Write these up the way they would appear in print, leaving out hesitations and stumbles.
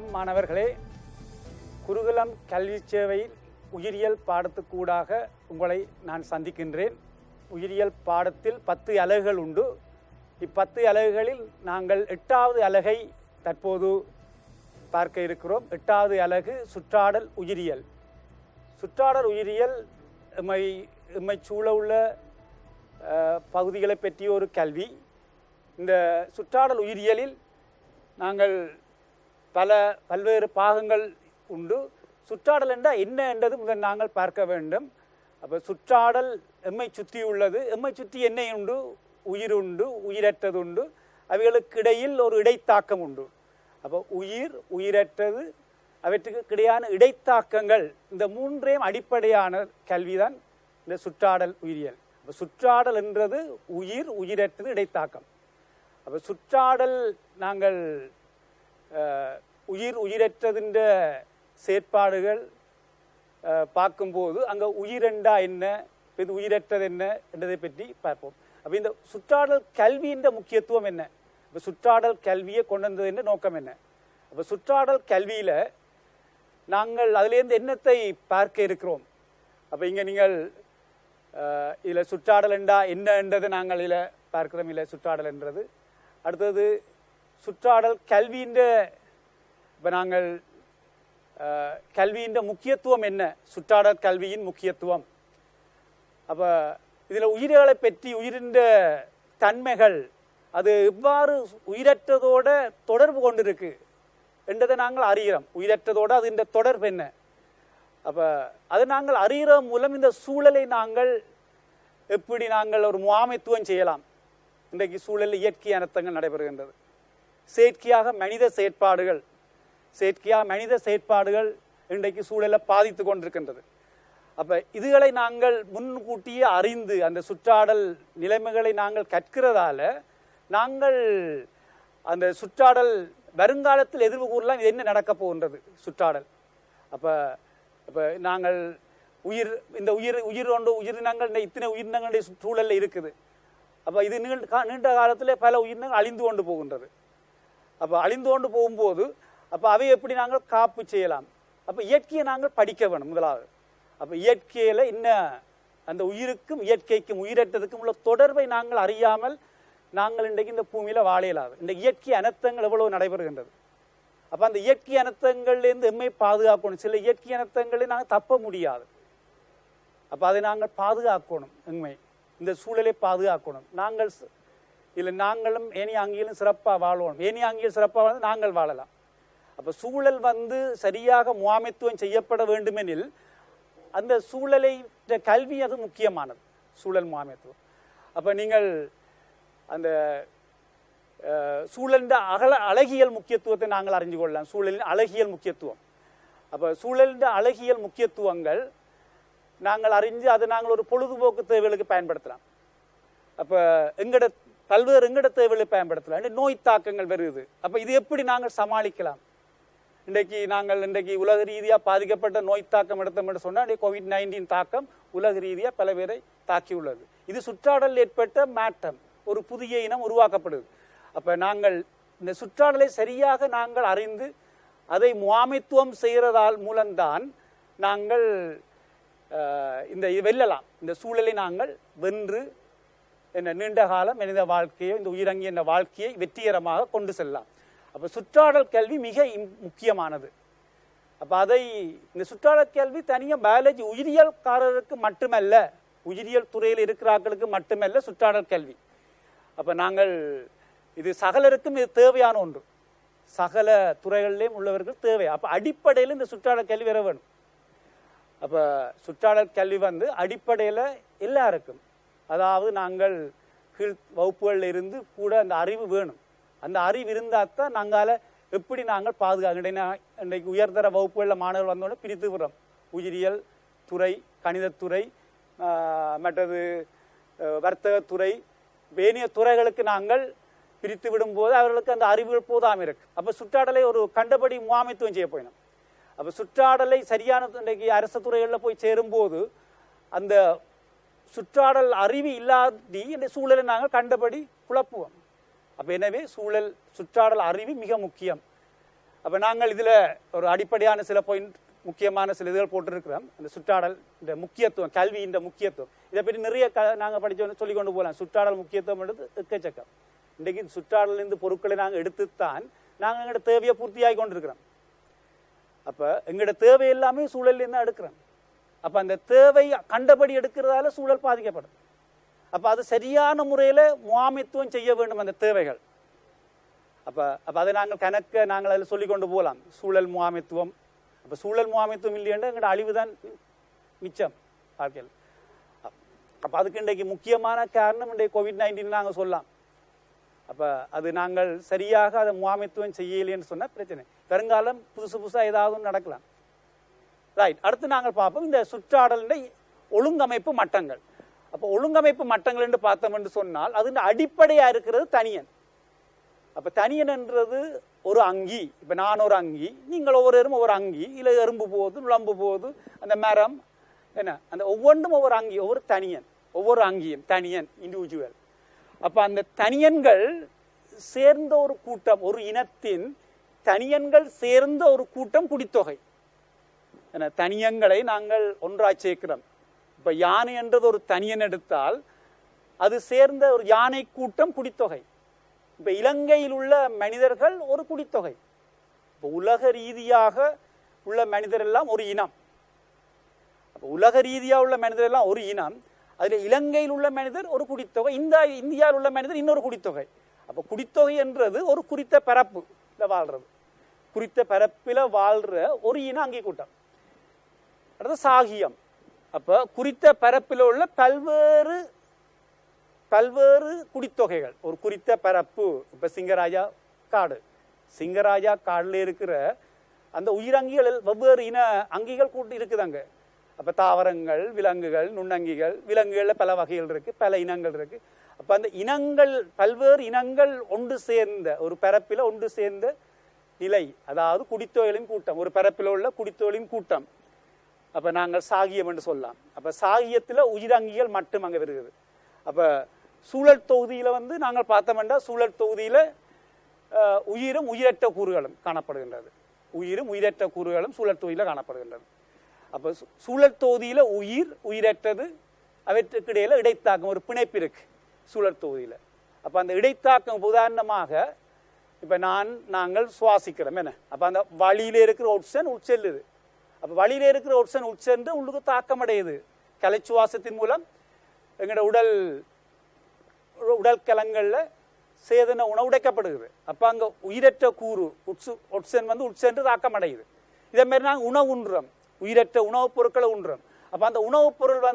வணக்கம் மாணவர்களே. குருகுலம் கல்வி சேவையில் உயிரியல் பாடத்துக்கூடாக உங்களை நான் சந்திக்கின்றேன். உயிரியல் பாடத்தில் 10 அலகுகள் உண்டு. இ10 அலகுகளில் நாங்கள் 8வது அலகை தற்போது பார்க்க இருக்கிறோம். 8வது அலகு சுற்றாடல் உயிரியல். சுற்றாடல் உயிரியல் எம்மை சூழ உள்ள பகுதிகளை பற்றிய ஒரு கல்வி. இந்த சுற்றாடல் உயிரியலில் நாங்கள் பல்வேறு பாகங்கள் உண்டு. சுற்றாடல் என்றால் என்ன என்றது முதல் நாங்கள் பார்க்க வேண்டும். அப்போ சுற்றாடல் எம்மை சுற்றி உள்ளது. எம்மை சுற்றி என்ன உண்டு? உயிர் உண்டு, உயிரற்றது உண்டு. அவைகளுக்கு இடையில் ஒரு இடைத்தாக்கம் உண்டு. அப்போ உயிர், உயிரற்றது, அவற்றுக்கு இடையான இடைத்தாக்கங்கள், இந்த மூன்றையும் அடிப்படையான கல்விதான் இந்த சுற்றாடல் உயிரியல். அப்போ சுற்றாடல் என்றது உயிர், உயிரற்றது, இடைத்தாக்கம். அப்போ சுற்றாடல் நாங்கள் உயிர், உயிரற்றதுன்ற செயற்பாடுகள் பார்க்கும்போது அங்கே உயிரெண்டா என்ன, இது உயிரற்றது என்ன என்றதை பற்றி பார்ப்போம். அப்போ இந்த சுற்றாடல் கல்வியின் முக்கியத்துவம் என்ன, இப்போ சுற்றாடல் கல்வியை கொண்டு வந்தது என்ற நோக்கம் என்ன? அப்போ சுற்றாடல் கல்வியில் நாங்கள் அதிலேருந்து என்னத்தை பார்க்க இருக்கிறோம்? அப்போ இங்கே நீங்கள் இதில் சுற்றாடல் என்றா என்ன என்றதை நாங்கள் இதில் பார்க்கிறோம். இல்லை சுற்றாடல் என்றது. அடுத்தது சுற்றாடல் கல்வியின் இப்போ நாங்கள் கல்வியின் முக்கியத்துவம் என்ன, சுற்றாடல் கல்வியின் முக்கியத்துவம். அப்போ இதில் உயிர்களை பற்றி, உயிரின் தன்மைகள், அது எவ்வாறு உயிரற்றதோட தொடர்பு கொண்டிருக்கு என்றதை நாங்கள் அறிகிறோம். உயிரற்றதோடு அது இந்த தொடர்பு என்ன? அப்போ அதை நாங்கள் அறிகிற மூலம் இந்த சூழலை நாங்கள் எப்படி நாங்கள் ஒரு முகாமைத்துவம் செய்யலாம். இன்றைக்கு சூழலில் இயற்கை அனர்த்தங்கள் நடைபெறுகின்றது. செயற்கையாக மனித செயற்பாடுகள் இன்றைக்கு சூழலை பாதித்து கொண்டிருக்கின்றது. அப்போ இதுகளை நாங்கள் முன்கூட்டியே அறிந்து அந்த சுற்றாடல் நிலைமைகளை நாங்கள் கற்கிறதால நாங்கள் அந்த சுற்றாடல் வருங்காலத்தில் எதிர்வு கூறலாம். இது என்ன நடக்கப் போகின்றது சுற்றாடல். அப்போ நாங்கள் உயிரினங்கள் இத்தனை உயிரினங்களுடைய சூழலில் இருக்குது. அப்போ இது நீண்ட காலத்தில் பல உயிரினங்கள் அழிந்து கொண்டு போகின்றது. அப்போ அழிந்து கொண்டு போகும்போது அப்போ அவை எப்படி நாங்கள் காப்பு செய்யலாம்? அப்போ இயற்கையை நாங்கள் படிக்க வேணும் முதலாவது. அப்போ இயற்கையில் என்ன அந்த உயிருக்கும் இயற்கைக்கும் உயிரற்றதுக்கும் உள்ள தொடர்பை நாங்கள் அறியாமல் நாங்கள் இன்றைக்கு இந்த பூமியில் வாழ இயலாது. இந்த இயற்கை அனர்த்தங்கள் எவ்வளவு நடைபெறுகின்றது. அப்போ அந்த இயற்கை அனர்த்தங்கள்லேருந்து எம்மை பாதுகாக்கணும். சில இயற்கை அனர்த்தங்களை நாங்கள் தப்ப முடியாது. அப்போ அதை நாங்கள் பாதுகாக்கணும். எம்மை இந்த சூழலை பாதுகாக்கணும். நாங்களும் ஏனி அங்கியிலும் சிறப்பாக வாழ்வோம். ஏனி அங்கியில் சிறப்பாக வாழ்ந்து நாங்கள் வாழலாம். அப்போ சூழல் சரியாக முகாமைத்துவம் செய்யப்பட வேண்டுமெனில் அந்த சூழலை கல்வி அது முக்கியமானது, சூழல் முகாமைத்துவம். அப்போ நீங்கள் அந்த சூழலின் அழகியல் முக்கியத்துவத்தை நாங்கள் அறிஞ்சு கொள்ளலாம். சூழலின் அழகியல் முக்கியத்துவம். அப்போ சூழலின் அழகியல் முக்கியத்துவங்கள் நாங்கள் அறிஞ்சு அதை நாங்கள் ஒரு பொழுதுபோக்கு தேவைகளுக்கு பயன்படுத்தலாம். அப்போ பல்வேறு எங்கட தேவைகளை பயன்படுத்தலாம். நோய் தாக்கங்கள் வருது. அப்போ இது எப்படி நாங்கள் சமாளிக்கலாம்? இன்றைக்கு உலக ரீதியாக பாதிக்கப்பட்ட நோய் தாக்கம் எடுத்தோம்னு சொன்னால் COVID-19 தாக்கம் உலக ரீதியாக பல பேரை தாக்கியுள்ளது. இது சுற்றாடல் ஏற்பட்ட மாற்றம், ஒரு புதிய இனம் உருவாக்கப்படுது. அப்போ நாங்கள் இந்த சுற்றாடலை சரியாக நாங்கள் அறிந்து அதை முகாமைத்துவம் செய்கிறதால் மூலம்தான் நாங்கள் வெல்லலாம். இந்த சூழலை நாங்கள் வென்று நீண்ட காலம் மனித வாழ்க்கையை, இந்த உயிரங்கி என்ற வாழ்க்கையை வெற்றிகரமாக கொண்டு செல்லலாம். அப்போ சுற்றாடல் கல்வி மிக முக்கியமானது. அப்போ இந்த சுற்றாடல் கல்வி தனியாக பயாலஜி உயிரியல்காரருக்கு மட்டுமல்ல, உயிரியல் துறையில் இருக்கிறார்களுக்கு மட்டுமல்ல சுற்றாடல் கல்வி. அப்போ நாங்கள் இது சகலருக்கும் இது தேவையான ஒன்று. சகல துறைகளிலேயும் உள்ளவர்கள் தேவை. அப்போ அடிப்படையில் இந்த சுற்றாடல் கல்வி வர வேணும். அப்போ சுற்றாடல் கல்வி அடிப்படையில் எல்லாருக்கும், அதாவது நாங்கள் கீழ் வகுப்புகளில் இருந்து கூட அந்த அறிவு வேணும். அந்த அறிவு இருந்தால் தான் நாங்கள் எப்படி நாங்கள் பாதுகாக்க. இன்றைக்கு உயர்தர வகுப்புகளில் மாணவர்கள் வந்தோடனே பிரித்து விடுறோம். உயிரியல் துறை, கணிதத்துறை, மற்றது வர்த்தகத்துறை, வேணிய துறைகளுக்கு நாங்கள் பிரித்து விடும்போது அவர்களுக்கு அந்த அறிவுகள் போதாமல் இருக்கு. அப்போ சுற்றாடலை ஒரு கண்டபடி முகாமைத்துவம் செய்ய போயிடும். அப்போ சுற்றாடலை சரியான இன்றைக்கு அரசு துறைகளில் போய் சேரும்போது அந்த சுற்றாடல் அறிவு இல்லாத இந்த சூழலை நாங்கள் கண்டபடி குழப்புவோம். அப்போ எனவே சுற்றாடல் அறிவு மிக முக்கியம். அப்போ நாங்கள் இதில் ஒரு அடிப்படையான சில பாயிண்ட் முக்கியமான சில இதுகள் போட்டிருக்கிறோம். அந்த சுற்றாடல் இந்த முக்கியத்துவம், கல்வியின் முக்கியத்துவம், இதை பற்றி நிறைய நாங்கள் படித்து சொல்லி கொண்டு போகலாம். சுற்றாடல் முக்கியத்துவம் என்றது எக்கச்சக்கம். இன்றைக்கு சுற்றாடலிருந்து பொருட்களை நாங்கள் எடுத்துத்தான் நாங்கள் எங்களோட தேவையை பூர்த்தியாகி கொண்டிருக்கிறோம். அப்போ எங்களோட தேவை எல்லாமே சூழல்லேருந்து தான் எடுக்கிறோம். அப்போ அந்த தேவை கண்டபடி எடுக்கிறதால சூழல் பாதிக்கப்படும். அப்போ அது சரியான முறையில் முகாமைத்துவம் செய்ய வேண்டும் அந்த தேவைகள். அப்போ அதை நாங்கள் அதில் சொல்லி கொண்டு போகலாம். சூழல் முகாமைத்துவம். அப்போ சூழல் முகாமைத்துவம் இல்லையென்று எங்களோட அழிவு தான் மிச்சம் வாழ்க்கையில். அப்போ அதுக்கு இன்றைக்கு முக்கியமான காரணம் இன்றைக்கு COVID-19 நாங்கள் சொல்லலாம். அப்போ அது நாங்கள் சரியாக அதை முகாமைத்துவம் செய்யலைன்னு சொன்னால் பிரச்சனை. வருங்காலம் புதுசாக ஏதாவது நடக்கலாம். ரைட். அடுத்து நாங்கள் பார்ப்போம் இந்த சுற்றாடலுடைய ஒழுங்கமைப்பு மட்டங்கள். அப்போ ஒழுங்கமைப்பு மட்டங்கள் என்று பார்த்தோம் என்று சொன்னால் அது அடிப்படையாக இருக்கிறது தனியன். அப்போ தனியன் என்றது ஒரு அங்கி. இப்போ நான் ஒரு அங்கி, நீங்கள் ஒவ்வொருவரும் ஒவ்வொரு அங்கி, இல்லை எறும்பு போகுது, நுழம்பு போகுது, அந்த மரம் என்ன, அந்த ஒவ்வொன்றும் ஒவ்வொரு அங்கி, ஒவ்வொரு தனியன், ஒவ்வொரு அங்கியும் தனியன், இண்டிவிஜுவல். அப்போ அந்த தனியன்கள் சேர்ந்த ஒரு கூட்டம், ஒரு இனத்தின் தனியன்கள் சேர்ந்த ஒரு கூட்டம் குடித்தொகை. தனியன்களை நாங்கள் ஒன்றாக சேர்க்கிறோம். இப்போ யானை என்றது ஒரு தனியன் எடுத்தால் அது சேர்ந்த ஒரு யானை கூட்டம் குடித்தொகை. இப்போ இலங்கையில் உள்ள மனிதர்கள் ஒரு குடித்தொகை. இப்போ உலக ரீதியாக உள்ள மனிதர் எல்லாம் ஒரு இனம். அப்போ உலக ரீதியாக உள்ள மனிதர் எல்லாம் ஒரு இனம். அதில் இலங்கையில் உள்ள மனிதர் ஒரு குடித்தொகை, இந்தியாவில் உள்ள மனிதர் இன்னொரு குடித்தொகை. அப்போ குடித்தொகை என்றது ஒரு குறித்த பரப்புல வாழ்றது, குறித்த பரப்பில் வாழ்ற ஒரு இனம் அங்கே கூட்டம். அடுத்து சாகியம். அப்போ குறித்த பரப்பில் உள்ள பல்வேறு குடித்தொகைகள், ஒரு குறித்த பரப்பு. இப்போ சிங்கராஜா காடு, சிங்கராஜா காடுல இருக்கிற அந்த உயிரங்கிகள் வெவ்வேறு இன அங்கிகள் கூட்டி இருக்குது அங்கே. அப்போ தாவரங்கள், விலங்குகள், நுண்ணங்கிகள், விலங்குகளில் பல வகைகள் இருக்கு, பல இனங்கள் இருக்கு. அப்போ அந்த இனங்கள், பல்வேறு இனங்கள் ஒன்று சேர்ந்த ஒரு பரப்பில் ஒன்று சேர்ந்த நிலை, அதாவது குடித்தொகைகளின் கூட்டம், ஒரு பரப்பில் உள்ள குடித்தொகைகளின் கூட்டம். அப்போ நாங்கள் சாகியம் என்று சொல்லலாம். அப்போ சாகியத்தில் உயிரங்கிகள் மட்டும் அங்கே வருகிறது. அப்போ சூழல் தொகுதியில் நாங்கள் பார்த்தோம்னா சூழல் தொகுதியில் உயிரும் உயிரற்ற கூறுகளும் காணப்படுகின்றது. உயிரும் உயிரற்ற கூறுகளும் சூழல் தொகுதியில் காணப்படுகின்றது. அப்போ சூழல் தொகுதியில் உயிரற்றது, அவற்றுக்கு இடையில இடைத்தாக்கம், ஒரு பிணைப்பு இருக்கு சூழல் தொகுதியில். அப்போ அந்த இடைத்தாக்கம் உதாரணமாக இப்போ நாங்கள் சுவாசிக்கிறோம் என்ன, அப்போ அந்த வழியில இருக்கிற ஒட்சன் உட்செல்லுது. அப்போ வழியில இருக்கிற ஒட்சன் உட்சென்று உள்ளுக்கு தாக்கம் அடையுது. கலைச்சுவாசத்தின் மூலம் எங்களோட உடல் கலங்களில் சேதன உணவு உடைக்கப்படுகிறது. அப்போ அங்கே உயிரற்ற கூறு ஒட்சன் உட்சென்று தாக்கம் அடையுது. இதே மாதிரி நாங்கள் உணவு உண்றோம், உயிரற்ற உணவுப் பொருட்களை உண்றோம். அப்போ அந்த உணவுப் பொருள்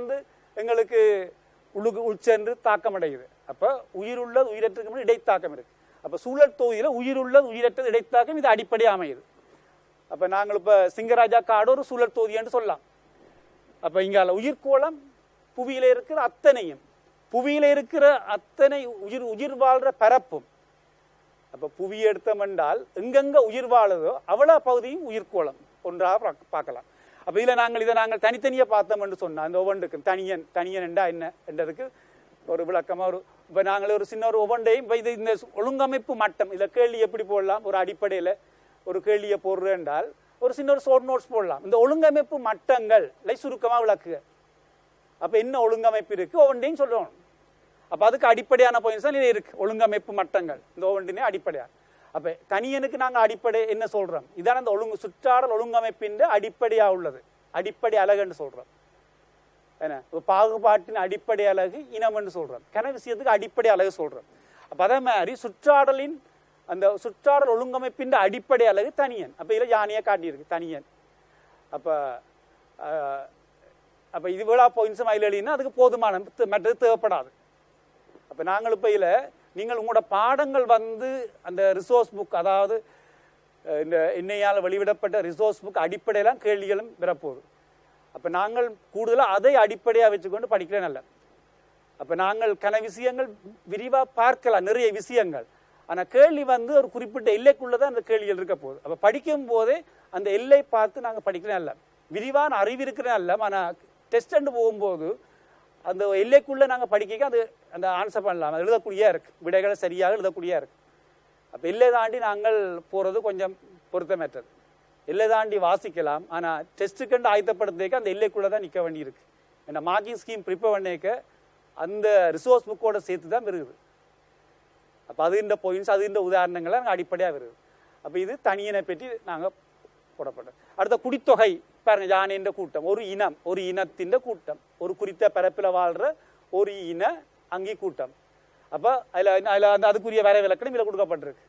எங்களுக்கு உட்சென்று தாக்கம் அடையுது. அப்போ உயிருள்ளது உயிரற்றுக்கு இடைத்தாக்கம் இருக்கு. அப்போ சூழல் தொகுதியில் உயிருள்ளது உயிரற்றது இடைத்தாக்கம் இது அடிப்படையாக அமையுது. அப்போ நாங்கள் இப்போ சிங்கராஜா காடு ஒரு சூழல் தொகுதி என்று சொல்லலாம். அப்போ இங்கால உயிர்கோளம் புவியில இருக்கிற அத்தனையும், புவியில இருக்கிற அத்தனை உயிர் வாழ்ற பரப்பும். அப்போ புவியை எடுத்தோம் என்றால் எங்கெங்க உயிர் வாழுதோ அவ்வளோ பகுதியும் உயிர்கோளம் ஒன்றாக பார்க்கலாம். அப்போ இதில் நாங்கள் தனித்தனியாக பார்த்தோம் என்று சொன்னால் அந்த ஒவ்வொன்றுக்கு தனியன் என்றா என்ன என்றதுக்கு ஒரு விளக்கமாக ஒரு இப்போ நாங்கள் ஒரு சின்ன ஒரு ஒவ்வொன்றையும் இப்போ இந்த ஒழுங்கமைப்பு மட்டம் இதில் கேள்வி எப்படி போடலாம், ஒரு அடிப்படையில் ஒரு கேள்வியை போடுறேன் என்றால் ஒரு சின்ன ஒரு ஷார்ட் நோட்ஸ் போடலாம். இந்த ஒழுங்கமைப்பு மட்டங்கள் சுருக்கமாக விளக்குக. அப்போ என்ன ஒழுங்கமைப்பு இருக்கு ஒவ்வொன்றையும் சொல்றோம். அப்போ அதுக்கு அடிப்படையான பாயிண்ட்ஸ் தான் இருக்கு, ஒழுங்கமைப்பு மட்டங்கள் இந்த ஒவ்வொன்றினே அடிப்படையா. அப்போ தனியனுக்கு நாங்கள் அடிப்படை என்ன சொல்றோம், இதான அந்த சுற்றாடல் ஒழுங்கமைப்பின் அடிப்படையா உள்ளது, அடிப்படை அழகுன்னு சொல்றோம். என்ன பாகுபாட்டின் அடிப்படை அழகு இனம் என்று சொல்றோம், கன விஷயத்துக்கு அடிப்படை அழகு சொல்றோம். அப்போ அதே மாதிரி சுற்றாடலின் அந்த சுற்றாடல் ஒழுங்கமைப்பின் அடிப்படை அழகு தனியன். அப்போ இதில் யானையை காட்டியிருக்கு தனியன். அப்போ இது விழா பாயிண்ட்ஸும் அதில் எழுதினா அதுக்கு போதுமான மற்றது தேவைப்படாது. அப்போ நாங்கள் இப்போ இதில் நீங்கள் உங்களோட பாடங்கள் அந்த ரிசோர்ஸ் புக், அதாவது இந்த எண்ணெயால் வெளிவிடப்பட்ட ரிசோர்ஸ் புக் அடிப்படையெல்லாம் கேள்விகளும் வரப்போகுது. அப்போ நாங்கள் கூடுதலாக அதை அடிப்படையாக வச்சுக்கொண்டு படிக்கிற நல்ல. அப்போ நாங்கள் கன விஷயங்கள் விரிவாக பார்க்கலாம், நிறைய விஷயங்கள். ஆனால் கேள்வி ஒரு குறிப்பிட்ட எல்லைக்குள்ளதான் அந்த கேள்விகள் இருக்க போகுது. அப்போ படிக்கும் போதே அந்த எல்லை பார்த்து நாங்கள் படிக்கிறேன் அல்ல, விரிவான அறிவு இருக்கிறேன் அல்ல. ஆனால் டெஸ்ட் போகும்போது அந்த எல்லைக்குள்ள நாங்கள் படிக்க அந்த ஆன்சர் பண்ணலாம், எழுதக்கூடியா இருக்கு, விடைகளை சரியாக எழுதக்கூடியா இருக்கு. அப்போ எல்லை தாண்டி நாங்கள் போகிறது கொஞ்சம் பொருத்தமற்றது. எல்லை தாண்டி வாசிக்கலாம், ஆனால் டெஸ்ட்டுக்கண்டு ஆயத்தப்படுத்திக்க அந்த எல்லைக்குள்ளே தான் நிற்க வேண்டியிருக்கு. ஏன்னா மார்க்கிங் ஸ்கீம் ப்ரிப்பேர் பண்ணிக்க அந்த ரிசோர்ஸ் புக்கோட சேர்த்து தான் வருது. அப்போ அது இந்த பாயிண்ட்ஸ், அது இந்த உதாரணங்களை நாங்கள் அடிப்படையாக வருது. அப்போ இது தனியனை பற்றி நாங்கள் போடப்பட்டோம். அடுத்த குடித்தொகை பாருங்க, யானைன்ற கூட்டம் ஒரு இனம், ஒரு இனத்தின் கூட்டம், ஒரு குறித்த பரப்பில் வாழ்கிற ஒரு இன அங்கி கூட்டம். அப்போ அதில் அந்த அதுக்குரிய வரை விளக்கணம் இதில் கொடுக்கப்பட்டிருக்கு.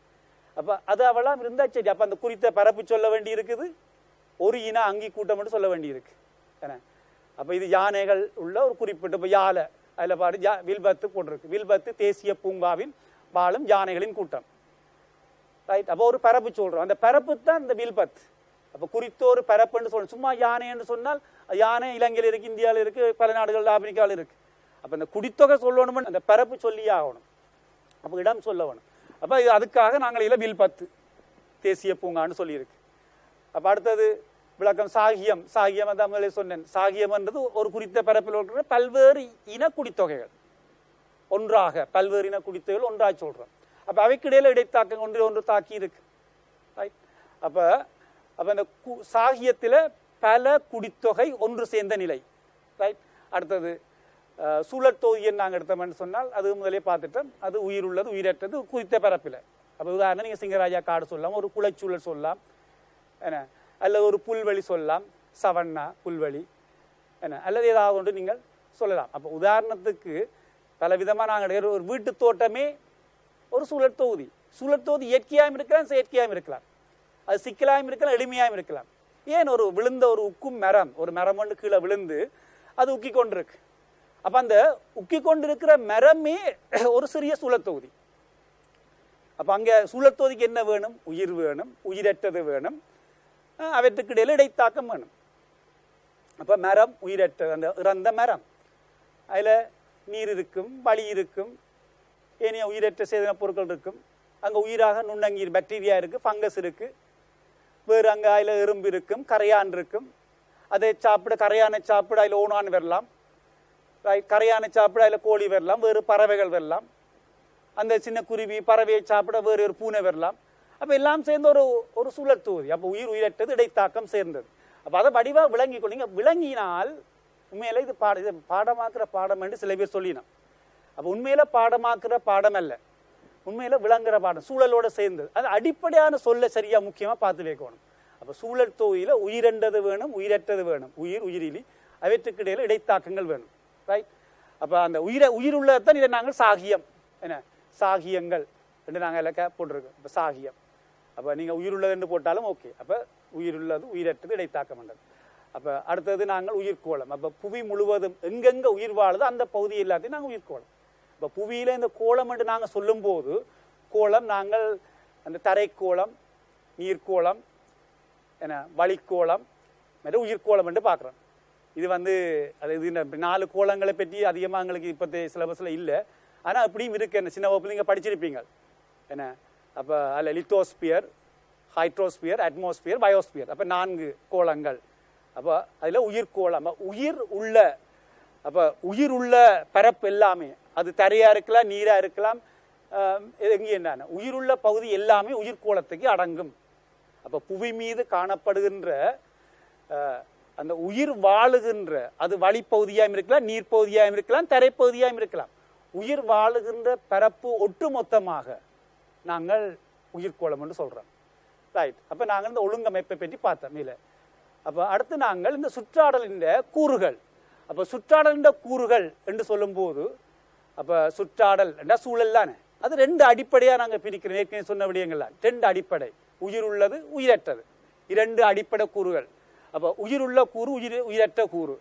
அப்போ அது அவளாம் இருந்தால் சரி. அப்போ அந்த குறித்த பரப்பு சொல்ல வேண்டி இருக்குது, ஒரு இன அங்கி கூட்டம் மட்டும் சொல்ல வேண்டி இருக்கு. ஏன்னா அப்போ இது யானைகள் உள்ள ஒரு குறிப்பிட்ட, இப்போ யானை அதில் பாடு வில்பத்து போட்டிருக்கு. வில்பத்து தேசிய பூங்காவின் வாழும் யானைகளின் கூட்டம். ரைட். அப்போ ஒரு பரப்பு சொல்கிறோம், அந்த பரப்பு தான் இந்த வில்பத்து. அப்போ குறித்த ஒரு பரப்புன்னு சொல்லணும். சும்மா யானை என்று சொன்னால் யானை இலங்கையில் இருக்குது, இந்தியாவில் இருக்குது, பல நாடுகளில் ஆப்பிரிக்காவில் இருக்குது. அப்போ இந்த குடித்தொகை சொல்லணும்னு அந்த பரப்பு சொல்லியே ஆகணும். அப்போ இடம் சொல்ல வேணும். அப்போ அதுக்காக நாங்கள் இதில் வில்பத்து தேசிய பூங்கான்னு சொல்லியிருக்கு. அப்போ அடுத்தது விளக்கம் சாகியம். சாகியம் அந்த முதலே சொன்னேன். சாகியம்ன்றது ஒரு குறித்த பரப்பில் இருக்கிற பல்வேறு இன குடித்தொகைகள் ஒன்றாக, பல்வேறு இன குடித்தொகைகள் ஒன்றாக சொல்கிறோம். அப்போ அவைக்கிடையில் இடைத்தாக்கம் ஒன்று தாக்கி இருக்கு. ரைட். அப்போ அந்த சாகியத்தில் பல குடித்தொகை ஒன்று சேர்ந்த நிலை. ரைட். அடுத்தது சூழற்தொகுதியை நாங்கள் எடுத்தோம்னு சொன்னால் அது முதலே பார்த்துட்டோம். அது உயிர் உள்ளது உயிரற்றது குறித்த பரப்பில். அப்போ உதாரணம் நீங்கள் சிங்கராஜா காடு சொல்லலாம், ஒரு குளச்சூழல் சொல்லலாம், என்ன, அல்லது ஒரு புல்வெளி சொல்லலாம், சவண்ணா புல்வெளி, என்ன, அல்லது ஏதாவது ஒன்று நீங்கள் சொல்லலாம். அப்போ உதாரணத்துக்கு பல விதமாக நாங்கள் ஒரு வீட்டு தோட்டமே ஒரு சூழற்தொகுதி. சூழற்தொகுதி இயற்கையாகவும் இருக்கலாம், செயற்கையாகவும் இருக்கலாம், அது சிக்கலாகவும் இருக்கலாம், எளிமையாகவும் இருக்கலாம். ஏன் ஒரு விழுந்த ஒரு உக்கும் மரம், ஒரு மரம் ஒன்று கீழே விழுந்து அது உக்கி கொண்டிருக்கு. அப்போ அந்த உக்கி கொண்டிருக்கிற மரமே ஒரு சிறிய சூழற்தொகுதி. அப்போ அங்கே சூழற்தொகுதிக்கு என்ன வேணும்? உயிர் வேணும், உயிரற்றது வேணும், அவற்றுக்கு இடையில இடைத்தாக்கம் வேணும். அப்போ மரம் உயிரற்றது, அந்த இறந்த மரம், அதில் நீர் இருக்கும், வளி இருக்கும், ஏனைய உயிரற்ற சேதன பொருட்கள் இருக்கும். அங்கே உயிராக நுண்ணங்கீர் பாக்டீரியா இருக்குது, ஃபங்கஸ் இருக்குது, வேறு அங்கே அதில் எறும்பு இருக்கும், கரையான் இருக்கும். அதை சாப்பிட, கரையானை சாப்பிட அதில் ஓனான் வரலாம், கரையானை சாப்பிட அதில் கோழி வரலாம், வேறு பறவைகள் வரலாம், அந்த சின்ன குருவி பறவையை சாப்பிட வேறு ஒரு பூனை வரலாம். அப்போ எல்லாம் சேர்ந்து ஒரு சூழற்தொகுதி. அப்போ உயிர் உயிரற்றது இடைத்தாக்கம் சேர்ந்தது. அப்போ அதை வடிவாக விளங்கி கொள்ளுங்க. விளங்கினால் உண்மையில இது பாடமாக்குற பாடம் என்று சில பேர் சொல்லினோம். அப்போ உண்மையில பாடமாக்குற பாடம் அல்ல, உண்மையில விளங்குற பாடம், சூழலோட சேர்ந்தது. அது அடிப்படையான சொல்ல சரியா முக்கியமாக பார்த்து வைக்கணும். அப்போ சூழற்தொகுதியில் உயிரென்றது வேணும், உயிரற்றது வேணும், உயிர் உயிரிலி அவற்றுக்கு இடையில இடைத்தாக்கங்கள் வேணும். ரைட். அப்போ அந்த உயிர் உள்ளதான் இதை நாங்கள் சாகியம், என்ன, சாகியங்கள் என்று நாங்கள் எல்லாம் போட்டிருக்கோம். இப்போ சாகியம். அப்போ நீங்கள் உயிர் உள்ளதுன்னு போட்டாலும் ஓகே. அப்போ உயிர் உள்ளது உயிரற்றது இடைத்தாக்கம் என்றது. அப்போ அடுத்தது நாங்கள் உயிர்கோளம். அப்போ புவி முழுவதும் எங்கெங்கே உயிர் வாழுதோ அந்த பகுதி எல்லாத்தையும் நாங்கள் உயிர்கோளம். இப்போ புவியில் இந்த கோளம் என்று நாங்கள் சொல்லும்போது கோளம் நாங்கள் அந்த தரைக்கோளம், நீர்க்கோளம், என்ன, வளிக்கோளம், உயிர்கோளம் என்று பார்க்குறோம். இது அது இந்த 4 கோளங்களை பற்றி அதிகமாக எங்களுக்கு இப்போத்தைய சிலபஸில் இல்லை. ஆனால் அப்படியும் இருக்கு. என்ன, சின்ன வகுப்பில் நீங்கள் படிச்சிருப்பீங்க. என்ன, அப்போ அதில் லித்தோஸ்பியர், ஹைட்ரோஸ்பியர், அட்மாஸ்பியர், பயோஸ்பியர், அப்போ 4 கோளங்கள். அப்போ அதில் உயிர்கோளம், உயிர் உள்ள, அப்போ உயிர் உள்ள பரப்பு எல்லாமே, அது தரையாக இருக்கலாம், நீராக இருக்கலாம், எங்கே என்ன உயிருள்ள பகுதி எல்லாமே உயிர்கோளத்துக்கு அடங்கும். அப்போ புவி மீது காணப்படுகின்ற அந்த உயிர் வாழுகின்ற, அது வழிப்பகுதியாகவும் இருக்கலாம், நீர்ப்பகுதியாகவும் இருக்கலாம், தரைப்பகுதியாகவும் இருக்கலாம், உயிர் வாழுகின்ற பரப்பு ஒட்டுமொத்தமாக நாங்கள் உயிர்கோளம் என்று சொல்கிறோம். ரைட். அப்போ நாங்கள் இந்த ஒழுங்கமைப்பை பற்றி பார்த்தோம் இல்லை. அப்போ அடுத்து நாங்கள் இந்த சுற்றாடலின் கூறுகள். அப்போ சுற்றாடலின் கூறுகள் என்று சொல்லும்போது, அப்போ சுற்றாடல் என்ற சூழல் தானே, அது 2 அடிப்படையாக நாங்கள் பிரிக்கிறோம். ஏற்கனவே சொன்ன விடயங்கள்லாம் 2 அடிப்படை, உயிர் உள்ளது உயிரற்றது, 2 அடிப்படை கூறுகள். அப்போ உயிருள்ள கூறு, உயிரற்ற கூறு.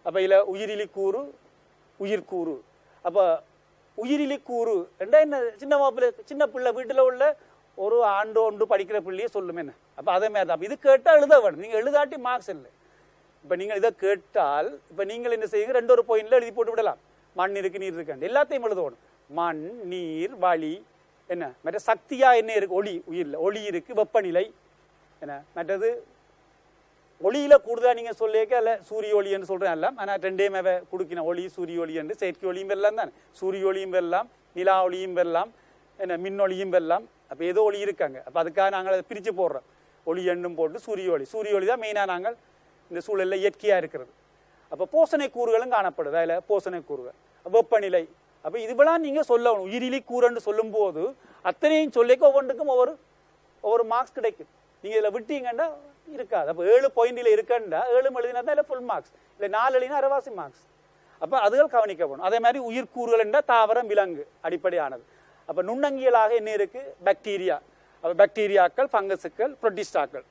அப்போ இதில் உயிரிலி கூறு, உயிர்கூறு. அப்போ உயிரிலி கூறு என்ற என்ன, சின்ன பிள்ளை வீட்டில் உள்ள ஒரு ஆண்டு படிக்கிற பிள்ளையே சொல்லுமே என்ன. அப்போ அதே மாதிரி தான் இது கேட்டால் எழுத வேணும். நீங்கள் எழுதாட்டி மார்க்ஸ் இல்லை. இப்போ நீங்கள் இதை கேட்டால் இப்போ நீங்கள் என்ன செய்யுங்க, 2 பாயிண்ட்ல எழுதி போட்டு விடலாம். மண் இருக்கு, நீர் இருக்கு, எல்லாத்தையும் எழுதணும். மண், நீர், வளி, என்ன மற்ற சக்தியா என்ன இருக்கு, ஒளி, உயிரில் ஒளி இருக்கு, வெப்பநிலை, என்ன மற்றது ஒளியில கூடுதலாக நீங்கள் சொல்லியிருக்க இல்லை சூரிய ஒளி என்று சொல்கிறேன் எல்லாம். ஆனால் 2மே கொடுக்கின ஒளி சூரிய ஒளி என்று, செயற்கை ஒளியும் வரலாம் தானே, சூரிய ஒளியும் வரலாம், நிலா ஒளியும் வரலாம், என்ன மின்னொளியும் வரலாம். அப்போ ஏதோ ஒளி இருக்காங்க. அப்போ அதுக்காக நாங்கள் அதை பிரித்து போடுறோம். ஒளி எண்ணும் போட்டு சூரிய ஒளி தான் மெயினாக நாங்கள் இந்த சூழலில் இயற்கையாக இருக்கிறது. அப்போ போசனை கூறுகளும் காணப்படுது. அதில் போசனை கூறுகள், வெப்பநிலை. அப்போ இதுவெல்லாம் நீங்கள் சொல்லணும். உயிரிலி கூறுன்னு சொல்லும் போது அத்தனையும் சொல்லிக்க ஒவ்வொன்றுக்கும் ஒவ்வொரு மார்க்ஸ் கிடைக்கும். நீங்கள் இதில் விட்டீங்கன்னா இருக்காது. அப்போ 7 பாயிண்டில் இருக்கண்டா 7 எழுதினா தான் இல்லை ஃபுல் மார்க்ஸ், இல்லை 4 எழுதினா அரைவாசி மார்க்ஸ். அப்போ அதுகள் கவனிக்கப்படும். அதே மாதிரி உயிர்கூறுகள் என்றால் தாவரம் விலங்கு அடிப்படையானது. அப்போ நுண்ணங்கியலாக என்ன இருக்குது? பாக்டீரியா. அப்போ பாக்டீரியாக்கள், ஃபங்கஸுக்கள், புரோட்டிஸ்டாக்கள்.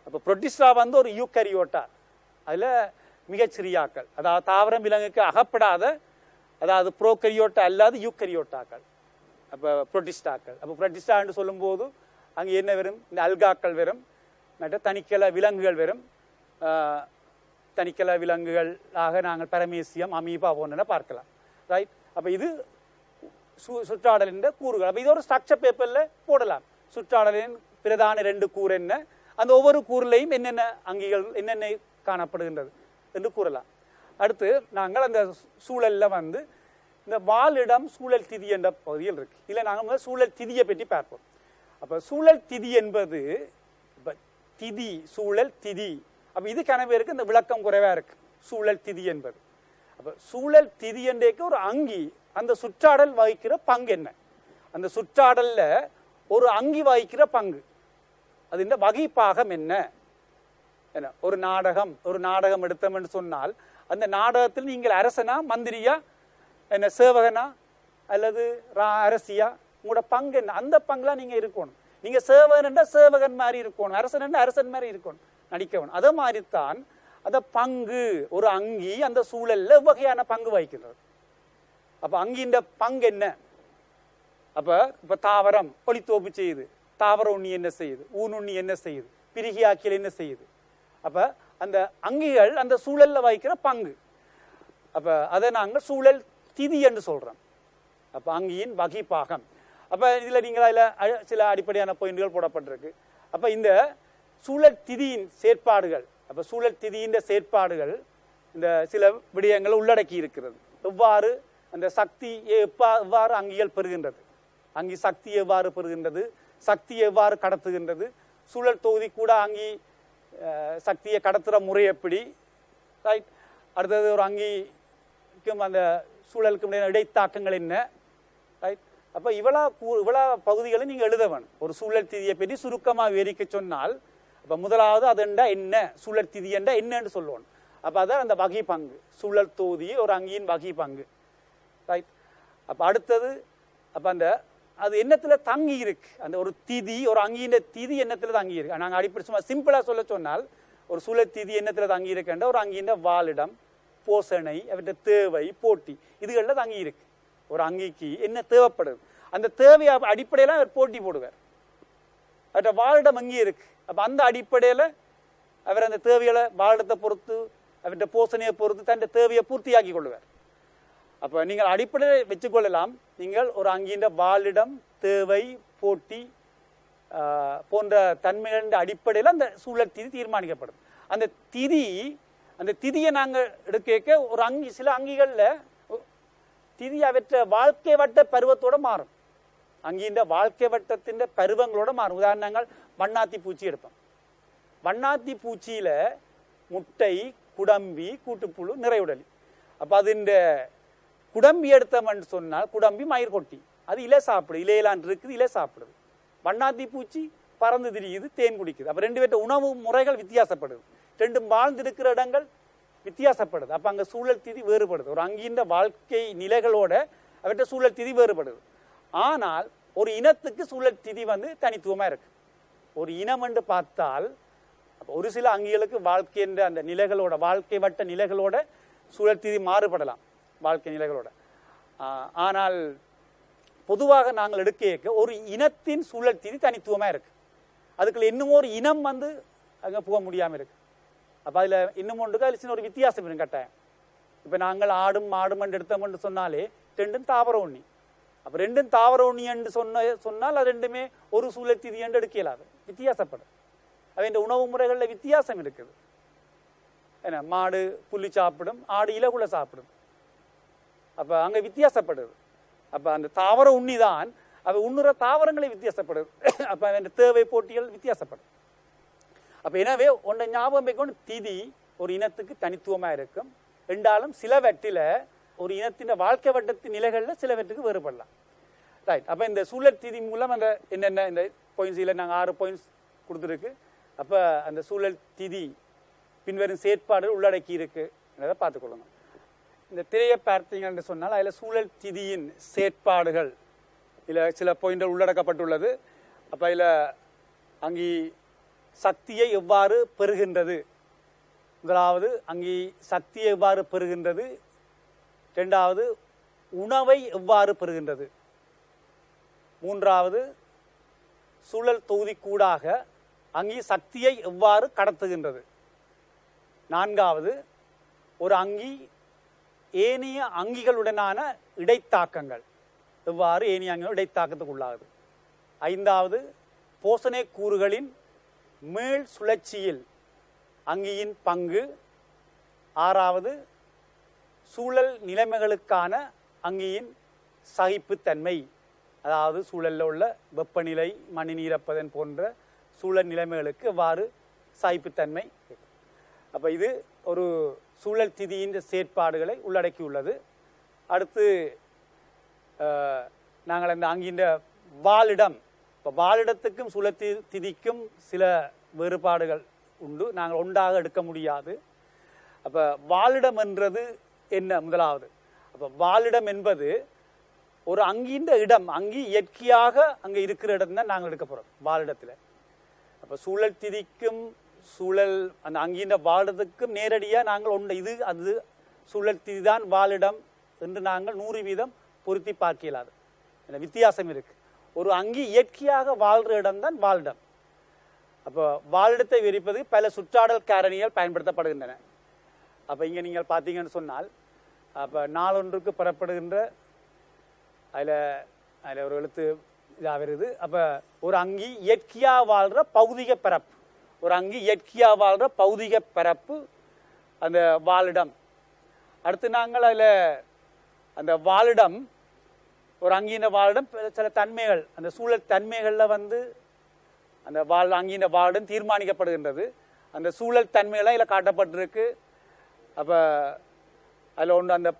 அப்போ புரோட்டிஸ்டா வந்து ஒரு யூக்கரியோட்டா, அதில் மிகச்சிறியாக்கள், அதாவது தாவரம் விலங்குக்கு அகப்படாத, அதாவது புரோக்கரியோட்டா அல்லாத யூக்கரியோட்டாக்கள். அப்போ புரோட்டிஸ்டாக்கள். அப்போ புரோட்டிஸ்டான்னு சொல்லும்போது அங்கே என்ன வரும்? இந்த அல்காக்கள் வரும், மற்ற தனிக்கல விலங்குகள் வரும். தனிக்கல விலங்குகளாக நாங்கள் பரமேசியம், அமீபா போன்றன பார்க்கலாம். ரைட். அப்போ இது சுற்றாடலின் கூறுகள். அப்போ இது ஒரு ஸ்ட்ரக்சர் பேப்பரில் போடலாம். சுற்றாடலின் பிரதான 2 கூறு என்ன, அந்த ஒவ்வொரு கூறுலையும் என்னென்ன அங்கிகள் என்னென்ன காணப்படுகின்றது என்று கூறலாம். அடுத்து நாங்கள் அந்த சூழலில் வந்து இந்த வாழிடம் சூழல் திதி என்ற பகுதியில் இருக்கு. இல்லை நாங்கள் சூழல் திதியை பற்றி பார்ப்போம். அப்போ சூழல் திதி என்பது திதி, சூழல் திதி. அப்போ இது கனவேருக்கு இந்த விளக்கம் குறைவாக இருக்கு. சூழல் திதி என்பது, அப்போ சூழல் திதி என்றேக்கு ஒரு அங்கி, அந்த சுற்றாடல் வகிக்கிற பங்கு என்ன, அந்த சுற்றாடல்ல ஒரு அங்கி வகிக்கிற பங்கு, அது இந்த வகிப்பாகம் என்ன. ஒரு நாடகம் எடுத்தோம் என்று சொன்னால் அந்த நாடகத்தில் நீங்கள் அரசனா, மந்திரியா, என்ன சேவகனா அல்லது அரசியா, உங்களோட பங்கு என்ன, அந்த பங்குலாம் நீங்க இருக்கணும். நீங்க சேவகன் சேவகன் மாதிரி இருக்கணும், அரசன் அரசன் மாதிரி இருக்கணும், நடிக்கணும். அதே மாதிரித்தான் அந்த பங்கு, ஒரு அங்கி அந்த சூழல்ல வகையான பங்கு வகிக்கிறது. அப்ப அங்கின்ற பங்கு என்ன? அப்ப தாவரம் ஒளித்தோப்பு செய்யுது, தாவர உண்ணி என்ன செய்யுது, ஊனுண்ணி என்ன செய்யுது, பிரிகியாக்கியல் என்ன செய்யுது. அப்ப அந்த அங்கிகள் அந்த சூழல்ல வகிக்கிற பங்கு. அப்ப அதை நாங்கள் சூழல் திதி என்று சொல்றோம். அப்ப அங்கியின் வகிப்பாகம். அப்ப இதுல நீங்கள் அதுல சில அடிப்படையான பாயிண்டுகள் போடப்பட்டிருக்கு. அப்ப இந்த சூழல் திதியின் செயற்பாடுகள், அப்ப சூழல் திதியின் செயற்பாடுகள் இந்த சில விடயங்களை உள்ளடக்கி இருக்கிறது. எவ்வாறு அந்த சக்தி எவ்வாறு அங்கிகள் பெறுகின்றது, அங்கி சக்தி எவ்வாறு பெறுகின்றது, சக்தி எவ்வாறு கடத்துகின்றது, சூழல் தொகுதி கூட அங்கி சக்தியை கடத்துகிற முறை எப்படி, ரைட். அடுத்தது ஒரு அங்கிக்கும் அந்த சூழலுக்கும் இடைத்தாக்கங்கள் என்ன, ரைட். அப்போ இவ்வளோ பகுதிகளை நீங்கள் எழுத வேணும். ஒரு சூழல் திதியை பற்றி சுருக்கமாக விவரிக்க சொன்னால், அப்போ முதலாவது அதுண்டா என்ன, சூழல் திதி என்றா என்னன்னு சொல்லுவோம். அப்போ அதான் அந்த வகை பங்கு, சூழல் தொகுதி ஒரு அங்கியின் வகை பங்கு, ரைட். அப்போ அடுத்தது அப்போ அந்த அது என்னத்துல தங்கி இருக்கு, அந்த ஒரு திதி, ஒரு அங்கியின் திதி என்னத்துல தங்கி இருக்கு. நாங்கள் அடிப்படை சும்மா சிம்பிளா சொன்னால் ஒரு சூழல் திதி என்னத்துல தங்கி இருக்குன்ற ஒரு அங்கியின் வாழிடம், போசனை, அவற்றை தேவை, போட்டி, இதுகளில் தங்கி இருக்கு. ஒரு அங்கிக்கு என்ன தேவைப்படுது, அந்த தேவையை அடிப்படையில அவர் போட்டி போடுவார். அவற்றை வாழிடம் அங்கே இருக்கு. அப்ப அந்த அடிப்படையில அவர் அந்த தேவைகளை வாழிடத்தை பொறுத்து, அவற்றை போசனையை பொறுத்து தன் தேவையை பூர்த்தியாக்கி கொள்வார். அப்ப நீங்கள் அடிப்படையை வச்சுக்கொள்ளலாம். நீங்கள் ஒரு அங்கின்ற வாழிடம், தேவை, போட்டி போன்ற தன்மைகளின் அடிப்படையில் அந்த சூழல் திதி தீர்மானிக்கப்படும். அந்த திதியை நாங்கள் எடுக்க ஒரு அங்கி, சில அங்கிகள்ல திதி அவற்றை வாழ்க்கை வட்ட பருவத்தோட மாறும். அங்கின்ற வாழ்க்கை வட்டத்தின் பருவங்களோட மாறும். உதாரணங்கள் வண்ணாத்தி பூச்சி எடுப்போம். வண்ணாத்தி பூச்சியில முட்டை, குடம்பி, கூட்டுப்புழு, நிறைவுடலி. அப்ப அது இந்த குடம்பி எடுத்தோம்னு சொன்னால் குடம்பி மயிர் கொட்டி, அது இலை சாப்பிடுது, இலையிலான் இருக்குது, இலை சாப்பிடுது. வண்ணாத்தி பூச்சி பறந்து திரியுது, தேன் குடிக்குது. அப்ப 2 பேர்ட்ட உணவு முறைகள் வித்தியாசப்படுது, 2 வாழ்ந்திருக்கிற இடங்கள் வித்தியாசப்படுது. அப்ப அங்க சூழல் திதி வேறுபடுது. ஒரு அங்கின்ற வாழ்க்கை நிலைகளோட அவற்றை சூழல் திதி வேறுபடுது. ஆனால் ஒரு இனத்துக்கு சூழல் திதி வந்து தனித்துவமா இருக்கு. ஒரு இனம் என்று பார்த்தால் ஒரு சில அங்கிகளுக்கு வாழ்க்கை என்ற அந்த நிலைகளோட, வாழ்க்கை வட்ட நிலைகளோட சூழல் திதி மாறுபடலாம், வாழ்க்கை நிலைகளோட. ஆனால் பொதுவாக நாங்கள் எடுக்க ஒரு இனத்தின் சூழல் திதி தனித்துவமா இருக்கு. அதுக்குள்ள இன்னும் ஒரு இனம் வந்து அங்க போக முடியாம இருக்கு. அப்ப அதுல இன்னும் ஒன்றுக்கு அதுல சின்ன ஒரு வித்தியாசம் இருக்கு கட்டாயம். இப்ப நாங்கள் ஆடும் மாடும் என்று எடுத்தோம்னு சொன்னாலே 2 தாவர உண்ணி. அப்ப 2 தாவர உண்ணி என்று சொன்னால் அது 2மே ஒரு சூழல் திதி என்று எடுக்கலாது, வித்தியாசப்படும். அவன் உணவு முறைகள்ல வித்தியாசம் இருக்குது. என்ன, மாடு புல்லி சாப்பிடும், ஆடு இலகுல சாப்பிடும். அப்ப அங்க வித்தியாசப்படுது. அப்ப அந்த தாவர உண்ணிதான் அவ உண்ணுற தாவரங்களை வித்தியாசப்படுது. அப்ப அந்த தேவை போட்டிகள் வித்தியாசப்படும். அப்ப எனவே ஒன்றை ஞாபகம் வைக்கணும், திதி ஒரு இனத்துக்கு தனித்துவமா இருக்கும் என்றாலும் சிலவற்றில ஒரு இனத்தின் வாழ்க்கை வட்டத்தின் நிலைகள்ல சிலவற்றுக்கு வேறுபடலாம். ரைட். அப்ப இந்த சூழல் திதி மூலம் அந்த என்னென்ன இந்த பாயிண்ட்ஸில் நாங்கள் 6 பாயிண்ட்ஸ் கொடுத்துருக்கு. அப்ப அந்த சூழல் திதி பின்வரும் செயற்பாடுகள் உள்ளடக்கி இருக்கு என்றதை பார்த்துக்கொள்ளணும். இந்த திரையை பார்த்தீங்கன்னு சொன்னால் அதில் சூழல் திதியின் செயற்பாடுகள் இதில் சில பாயிண்ட்கள் உள்ளடக்கப்பட்டுள்ளது. அப்போ அதில் அங்கே சக்தியை எவ்வாறு பெறுகின்றது, முதலாவது அங்கே சக்தியை எவ்வாறு பெறுகின்றது, இரண்டாவது உணவை எவ்வாறு பெறுகின்றது, மூன்றாவது சூழல் தொகுதிக்கூடாக அங்கே சக்தியை எவ்வாறு கடத்துகின்றது, நான்காவது ஒரு அங்கி ஏனைய அங்கிகளுடனான இடைத்தாக்கங்கள் எவ்வாறு ஏனைய அங்கிகள் இடைத்தாக்கத்துக்கு உள்ளாகுது, ஐந்தாவது போசனை கூறுகளின் மீள் சுழற்சியில் அங்கியின் பங்கு, ஆறாவது சூழல் நிலைமைகளுக்கான அங்கியின் சகிப்புத்தன்மை, அதாவது சூழலில் உள்ள வெப்பநிலை, மணிநீர் ஈரப்பதன் போன்ற சூழல் நிலைமைகளுக்கு எவ்வாறு சகிப்புத்தன்மை. அப்போ இது ஒரு சூழல் திதியின் செயற்பாடுகளை உள்ளடக்கியுள்ளது. அடுத்து நாங்கள் அந்த அங்கின்ற வாழிடம், இப்போ வாழிடத்துக்கும் சூழல் திதிக்கும் சில வேறுபாடுகள் உண்டு, நாங்கள் ஒன்றாக எடுக்க முடியாது. அப்போ வாழிடம் என்றது என்ன, முதலாவது அப்போ வாழிடம் என்பது ஒரு அங்கின்ற இடம், அங்கி இயற்கையாக அங்கே இருக்கிற இடம் தான் நாங்கள் எடுக்க போகிறோம் வாழிடத்தில். அப்போ சூழல் திதிக்கும் சூழல் அந்த அங்கின்ற வாழிடத்துக்கும் நேரடியாக நாங்கள் ஒன்று இது அது சூழல் திதி தான் வாழிடம் என்று நாங்கள் 100% பொருத்தி பார்க்க இயலாது. வித்தியாசம் இருக்கு. ஒரு அங்கி இயற்கையாக வாழ்கிற இடம் தான் வாழிடம். அப்போ வாழிடத்தை விரிப்பது பல சுற்றாடல் காரணிகள் பயன்படுத்தப்படுகின்றன. அப்போ இங்கே நீங்கள் பார்த்தீங்கன்னு சொன்னால் அப்போ நாளொன்றுக்கு பெறப்படுகின்ற அதில் ஒரு எழுத்து இதாக வருது. அப்போ ஒரு அங்கி இயற்கையாக வாழ்கிற பௌதிக பரப்பு, ஒரு அங்கி இயற்கையாக வாழ்கிற பௌதிக பரப்பு அந்த வாழிடம். அடுத்து நாங்கள் அதில் அந்த வாழிடம் ஒரு அங்கின வாழிடம் சில தன்மைகள், அந்த சூழல் தன்மைகளில் அந்த அங்கின வாழிடம் தீர்மானிக்கப்படுகின்றது. அந்த சூழல் தன்மைகளாக இதில் காட்டப்பட்டிருக்கு. அப்போ அதில் ஒன்று அந்த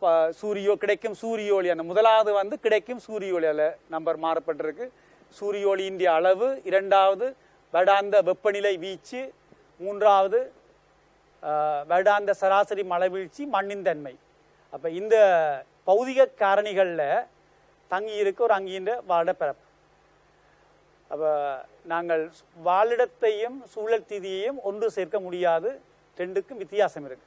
கிடைக்கும் சூரிய ஒளி, அந்த முதலாவது கிடைக்கும் சூரிய ஒளி அதில் நம்பர் மாறப்பட்டிருக்கு. சூரிய ஒளியின் அளவு, இரண்டாவது வருடாந்த வெப்பநிலை வீச்சு, மூன்றாவது வருடாந்த சராசரி மழை வீழ்ச்சி, மண்ணின் தன்மை. அப்போ இந்த பௌதிக காரணிகளில் தங்கி இருக்க ஒரு அங்கின்ற வாழிட பிறப்பு. அப்போ நாங்கள் வாழிடத்தையும் சூழல் திதியையும் ஒன்று சேர்க்க முடியாது, ரெண்டுக்கும் வித்தியாசம் இருக்கு.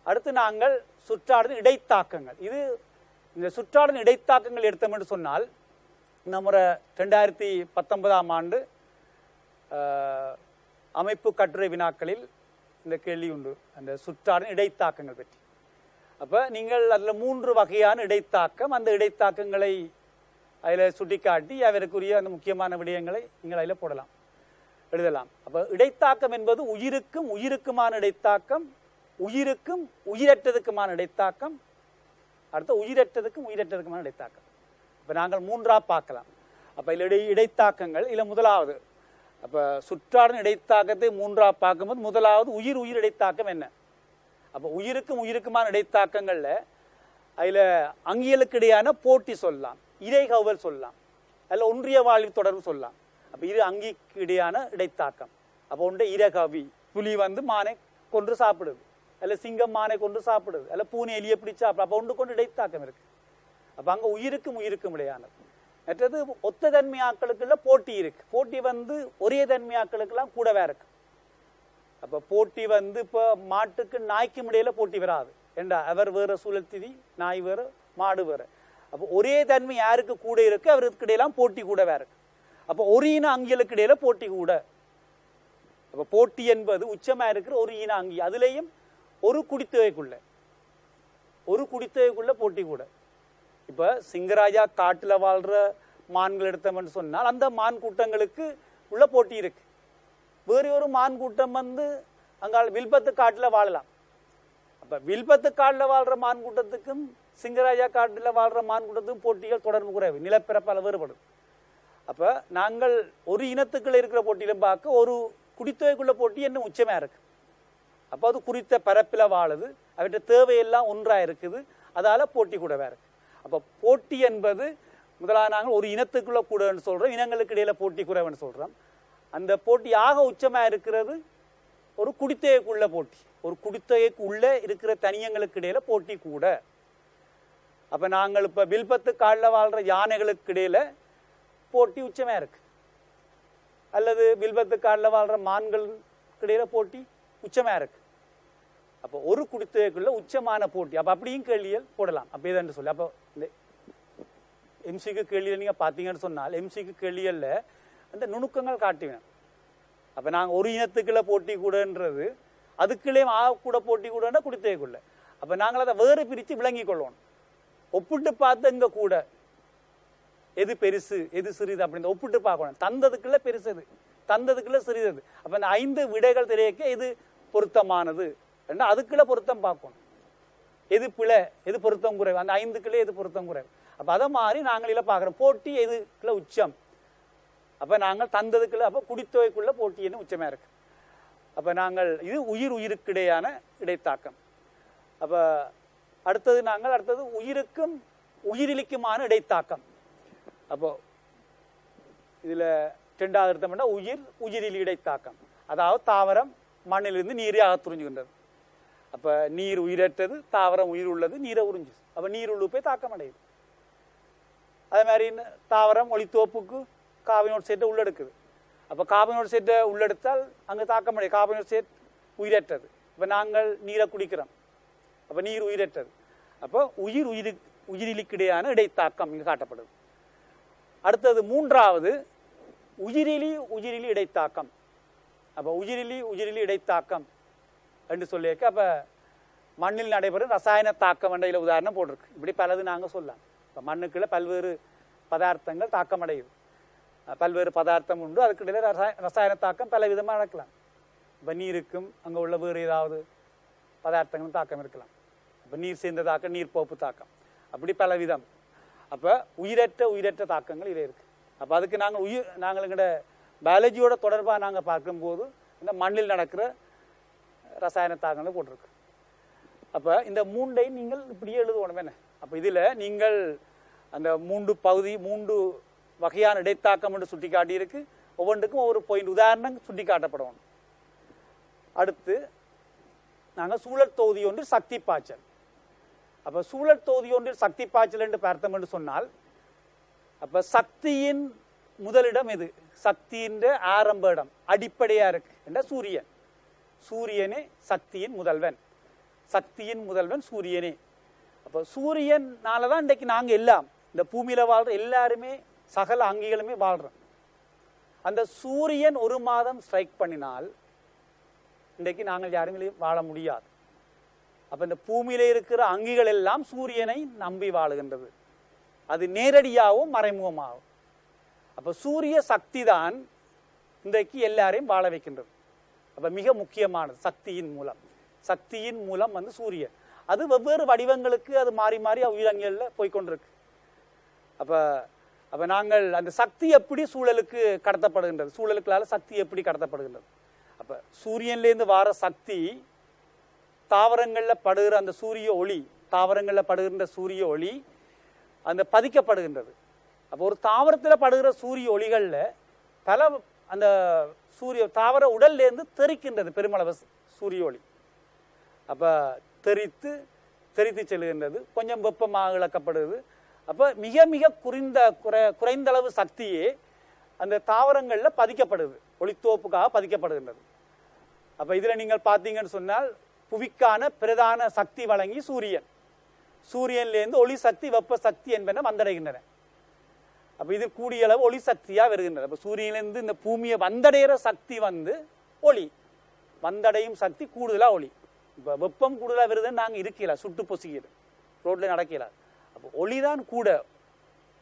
அடுத்து நாங்கள் சுற்றாடல் இடைத்தாக்கங்கள். இது இந்த சுற்றாடல் இடைத்தாக்கங்கள் எடுத்தோம் என்று சொன்னால் நம்ம 2019ஆம் ஆண்டு அமைப்பு கட்டுரை வினாக்களில் இந்த கேள்வி உண்டு, அந்த சுற்றாடல் இடைத்தாக்கங்கள் பற்றி. அப்போ நீங்கள் அதில் 3 வகையான இடைத்தாக்கம், அந்த இடைத்தாக்கங்களை அதில் சுட்டிக்காட்டி அவருக்குரிய அந்த முக்கியமான விடயங்களை நீங்கள் அதில் போடலாம், எழுதலாம். அப்போ இடைத்தாக்கம் என்பது உயிருக்கும் உயிருக்குமான இடைத்தாக்கம், உயிருக்கும் உயிரற்றதுக்குமான இடைத்தாக்கம், அடுத்த உயிரற்றதுக்கும் உயிரற்றதுக்குமான இடைத்தாக்கம். இப்போ நாங்கள் 3ஆக பார்க்கலாம். அப்போ இதில் இடைத்தாக்கங்கள் இல்லை முதலாவது, அப்போ சுற்றாடல் இடைத்தாக்கத்தை 3ஆக பார்க்கும்போது முதலாவது உயிர் உயிர் இடைத்தாக்கம் என்ன. அப்போ உயிருக்கும் உயிருக்குமான இடைத்தாக்கங்களில் அதில் அங்கியலுக்கு இடையான போட்டி சொல்லலாம், இறைகவுவல் சொல்லலாம், அதில் ஒன்றிய வாழ்வு தொடர்பு சொல்லலாம். அப்போ இரு அங்கிக்கு இடையான இடைத்தாக்கம். அப்போ ஒன்றை இறகவி, புலி மானை கொன்று சாப்பிடுது, அதில் சிங்கம் மானை கொண்டு சாப்பிடுது, அதில் பூனை எலியை பிடிச்சு சாப்பிடு. அப்போ ஒன்று கொண்டு இடைத்தாக்கம் இருக்கு. அப்போ அங்கே உயிருக்கும் உயிருக்கும் இடையானது. மற்றது ஒத்த தன்மை ஆக்களுக்குள்ள போட்டி இருக்கு. போட்டி ஒரே தன்மை ஆக்களுக்கெல்லாம் கூடவே இருக்கு. அப்போ போட்டி இப்போ மாட்டுக்கு நாய்க்கும் இடையில போட்டி வராது ஏண்டா, அவர் வேற சூழல் திதி, நாய் வேற மாடு வேற. அப்போ ஒரே தன்மை யாருக்கு கூட இருக்கு அவருக்கு இடையெல்லாம் போட்டி கூடவே இருக்கு. அப்போ ஒரு இன அங்கிகளுக்கு இடையில போட்டி கூட. அப்போ போட்டி என்பது உச்சமா இருக்கிற ஒரு இன அங்கி, அதுலேயும் ஒரு குடித்தொகைக்குள்ள போட்டி கூட. இப்போ சிங்கராஜா காட்டில் வாழ்ற மான்கள் எடுத்தோம்னு சொன்னால் அந்த மான் கூட்டங்களுக்கு உள்ள போட்டி இருக்கு. வேறு ஒரு மான் கூட்டம் அங்கால வில்பத்து காட்டில் வாழலாம். அப்போ வில்பத்து காட்டில் வாழ்ற மான் கூட்டத்துக்கும் சிங்கராஜா காட்டில் வாழ்ற மான் கூட்டத்துக்கும் போட்டிகள் தொடர்பு குறைவு, நிலப்பிறப்பால் வேறுபடும். அப்போ நாங்கள் ஒரு இனத்துக்குள்ள இருக்கிற போட்டியிலும் பார்க்க ஒரு குடித்தொகைக்குள்ள போட்டி இன்னும் உச்சமாக இருக்கு. அப்போ அது குறித்த பரப்பில் வாழுது, அவற்றை தேவையெல்லாம் ஒன்றாக இருக்குது, அதால் போட்டி கூடவே இருக்கு. அப்போ போட்டி என்பது முதலாக நாங்கள் ஒரு இனத்துக்குள்ள கூடன்னு சொல்கிறோம், இனங்களுக்கு இடையில போட்டி குறைவுன்னு சொல்கிறோம். அந்த போட்டியாக உச்சமாக இருக்கிறது ஒரு குடித்தொகைக்குள்ள போட்டி, ஒரு குடித்தொகைக்கு உள்ளே இருக்கிற தனியங்களுக்கு இடையில போட்டி கூட. அப்போ நாங்கள் இப்போ வில்பத்து காலில் வாழ்கிற யானைகளுக்கு இடையில போட்டி உச்சமாக இருக்கு, அல்லது வில்பத்து காலில் வாழ்கிற மான்களுக்கு இடையில போட்டி உச்சமாக இருக்கு. அப்போ ஒரு குடித்தொகைக்குள்ள உச்சமான போட்டி. அப்போ அப்படியும் கேள்விகள் போடலாம். அப்போ இதை சொல்லி அப்போ இந்த எம்சிக்கு கேள்வியில் நீங்கள் பார்த்தீங்கன்னு சொன்னால் எம்சிக்கு கேள்விகளில் அந்த நுணுக்கங்கள் காட்டுவேன். அப்போ நாங்கள் ஒரு இனத்துக்குள்ள போட்டி கூடன்றது அதுக்குள்ளேயும் கூட போட்டி கூடன்னா குடித்தொகைக்குள்ள. அப்போ நாங்கள் அதை வேறு பிரித்து விளங்கி கொள்ளணும். ஒப்பிட்டு பார்த்து இங்கே கூட எது பெருசு எது சிறிது அப்படின்னு ஒப்பிட்டு பார்க்கணும். தந்ததுக்குள்ள பெருசது, தந்ததுக்குள்ள சிறிதது. அப்போ அந்த 5 விடைகள் தெரியக்க எது பொருத்தமானது ஏன்னா அதுக்குள்ள பொருத்தம் பார்க்கணும். எது பிழை எது பொருத்தம் குறைவு, அந்த 5க்குள்ளே எது பொருத்தம் குறைவு. அப்போ அதை மாதிரி நாங்கள் இல்லை பார்க்குறோம் போட்டி எதுக்குள்ள உச்சம். அப்போ நாங்கள் தந்ததுக்குள்ள அப்போ குடித்தொகைக்குள்ள போட்டின்னு உச்சமாக இருக்கு. அப்போ நாங்கள் இது உயிருக்கிடையான இடைத்தாக்கம். அப்போ அடுத்தது உயிருக்கும் உயிரிலிக்குமான இடைத்தாக்கம். அப்போ இதில் 2வது அர்த்தம் என்ன, உயிரிலி இடைத்தாக்கம். அதாவது தாவரம் மண்ணிலிருந்து நீரை அகத்துறிஞ்சுகின்றது. அப்போ நீர் உயிரற்றது, தாவரம் உயிர் உள்ளது, நீரை உறிஞ்சு. அப்போ நீர் உள்ளு போய் தாக்கம் அடையுது. அதே மாதிரி தாவரம் ஒளித்தோப்புக்கு கார்பன் ஆக்சைடை உள்ளெடுக்குது. அப்போ கார்பன் ஆக்சைடை உள்ளெடுத்தால் அங்கே தாக்கம் அடையும். கார்பன் ஆக்சைடு உயிரற்றது. இப்போ நாங்கள் நீரை குடிக்கிறோம், அப்போ நீர் உயிரற்றது. அப்போ உயிரிலிக்கிடையான இடைத்தாக்கம் இங்கே காட்டப்படுது. அடுத்தது 3வது உயிரிலி இடைத்தாக்கம். அப்போ உயிரிலி இடைத்தாக்கம் என்று சொல்லியிருக்க அப்போ மண்ணில் நடைபெறும் ரசாயன தாக்கம் என்ற உதாரணம் போட்டிருக்கு. இப்படி பலது நாங்கள் சொல்லலாம். இப்போ மண்ணுக்குள்ள பல்வேறு பதார்த்தங்கள் தாக்கம் அடையுது, பல்வேறு பதார்த்தம் உண்டு, அதுக்கிடையில ரசாயன தாக்கம் பல விதமாக நடக்கலாம். இப்போ நீருக்கும் அங்கே உள்ள வேறு ஏதாவது பதார்த்தங்களும் தாக்கம் இருக்கலாம். இப்போ நீர் சேர்ந்த தாக்கம், நீர் போப்பு தாக்கம், அப்படி பல விதம். அப்போ உயிரற்ற தாக்கங்கள் இதில் இருக்குது. அப்போ அதுக்கு நாங்கள் எங்களோட பயாலஜியோட தொடர்பாக நாங்கள் பார்க்கும்போது இந்த மண்ணில் நடக்கிற ரசாயன தாக்கங்களை போட்டிருக்கு. அப்போ இந்த 3ஐயும் நீங்கள் இப்படியே எழுதுவோம் என்ன. அப்போ இதில் நீங்கள் அந்த 3 வகையான இடைத்தாக்கம் என்று சுட்டி காட்டியிருக்கு. ஒவ்வொன்றுக்கும் ஒவ்வொரு பாயிண்ட் உதாரணம் சுட்டி காட்டப்படணும். அடுத்து நாங்கள் சூழல் தொகுதி ஒன்றில் சக்தி பாய்ச்சல். அப்போ சூழல் தொகுதி ஒன்றில் சக்தி பாய்ச்சல் என்று பார்த்தோம் என்று சொன்னால் அப்போ சக்தியின் முதலிடம் எது, சக்தியின் ஆரம்ப இடம் அடிப்படையாக இருக்கு என்ற சூரியன். சூரியனே சக்தியின் முதல்வன் சூரியனே. அப்போ சூரியனால தான் இன்றைக்கு நாங்கள் எல்லாம் இந்த பூமியில் வாழ்கிற எல்லாருமே சகல அங்கிகளுமே வாழ்கிறோம். அந்த சூரியன் 1 மாதம் ஸ்ட்ரைக் பண்ணினால் இன்றைக்கு நாங்கள் யாருமே வாழ முடியாது. அப்போ இந்த பூமியில இருக்கிற அங்கிகள் எல்லாம் சூரியனை நம்பி வாழுகின்றது. அது நேரடியாகவும் மறைமுகமாகும். அப்போ சூரிய சக்தி தான் இன்றைக்கு எல்லாரையும் வாழ வைக்கின்றது. அப்போ மிக முக்கியமானது சக்தியின் மூலம் வந்து சூரியன். அது வெவ்வேறு வடிவங்களுக்கு அது மாறி உயிரங்கிகளில் போய்கொண்டிருக்கு. அப்போ நாங்கள் அந்த சக்தி எப்படி சூழலுக்கு கடத்தப்படுகின்றது, சூழலுக்களால் சக்தி எப்படி கடத்தப்படுகின்றது. அப்போ சூரியன்லேருந்து வர சக்தி தாவரங்களில் படுகிற அந்த சூரிய ஒளி, தாவரங்களில் படுகின்ற சூரிய ஒளி அந்த பதிக்கப்படுகின்றது. அப்போ ஒரு தாவரத்தில் படுகிற சூரிய ஒளிகளில் பல அந்த தாவர உடல்லேருந்து தெறிக்கின்றது பெருமளவு சூரிய ஒளி. அப்போ தெரித்து செல்கின்றது, கொஞ்சம் வெப்பமாக இழக்கப்படுது. அப்போ மிக குறைந்த அளவு சக்தியே அந்த தாவரங்களில் பதிக்கப்படுது, ஒளித்தோப்புக்காக பதிக்கப்படுகின்றது. அப்போ இதில் நீங்கள் பார்த்தீங்கன்னு சொன்னால் புவிக்கான பிரதான சக்தி வழங்கி சூரியன்லேருந்து ஒளி சக்தி வெப்ப சக்தி என்பன வந்தடைகின்றன. அப்போ இது கூடிய அளவு ஒளி சக்தியாக வருகின்றது. அப்போ சூரியனிலிருந்து இந்த பூமியை வந்தடைகிற சக்தி வந்து ஒளி, வந்தடையும் சக்தி கூடுதலாக ஒளி. இப்போ வெப்பம் கூடுதலாக வருதுன்னு நாங்கள் இருக்கல, சுட்டு பொசுக்கிடு ரோட்டில் நடக்கல. அப்போ ஒளி தான் கூட.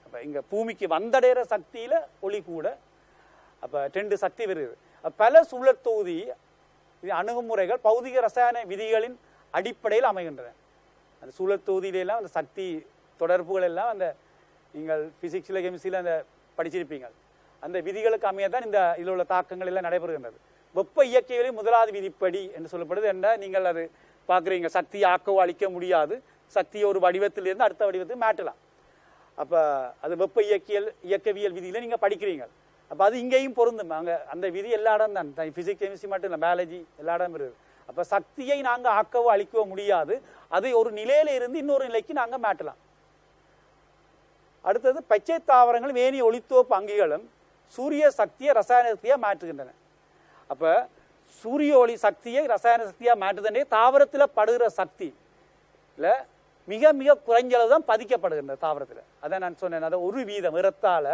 அப்போ இங்கே பூமிக்கு வந்தடைகிற சக்தியில் ஒளி கூட. அப்போ 2 சக்தி வருது. பல சூழல் தொகுதி அணுகுமுறைகள் பௌதிக ரசாயன விதிகளின் அடிப்படையில் அமைகின்றன. அந்த சூழல் தொகுதியிலெல்லாம் அந்த சக்தி தொடர்புகள் எல்லாம் அந்த நீங்கள் பிசிக்ஸில் கெமிஸ்ட்ரியில் அந்த படிச்சிருப்பீங்க. அந்த விதிகளுக்கு அமையத்தான் இதில் உள்ள தாக்கங்கள் எல்லாம் நடைபெறுகின்றது. வெப்ப இயக்கவியலின் முதலாவது விதிப்படி என்று சொல்லப்படுது. என்ன நீங்கள் அது பார்க்குறீங்க, சக்தியை ஆக்கவோ அழிக்க முடியாது, சக்தியை ஒரு வடிவத்திலிருந்து அடுத்த வடிவத்துக்கு மாற்றலாம். அப்போ அது வெப்ப இயக்கவியல் விதியில் நீங்கள் படிக்கிறீங்க. அப்போ அது இங்கேயும் பொருந்தும். அங்கே அந்த விதி எல்லா இடம் தான், ஃபிசிக்ஸ் கெமிஸ்ட்ரி மட்டும் இல்லை, பயாலஜி எல்லா இடம் இருக்குது. அப்போ சக்தியை நாங்கள் ஆக்கவோ அழிக்கவோ முடியாது, அதை ஒரு நிலையில இருந்து இன்னொரு நிலைக்கு நாங்கள் மாற்றலாம். அடுத்தது பச்சை தாவரங்களும் ஏனைய ஒளித்தோப்பு அங்கிகளும் சூரிய சக்தியை ரசாயன சக்தியாக மாற்றுகின்றன. அப்போ சூரிய ஒளி சக்தியை ரசாயன சக்தியாக மாற்றுதே தாவரத்தில் படுகிற சக்தி இல்லை மிக மிக குறைஞ்சளவு தான் பதிக்கப்படுகின்றது தாவரத்தில். அதான் நான் சொன்னேன், அதை ஒரு வீதம் ஏறத்தாழ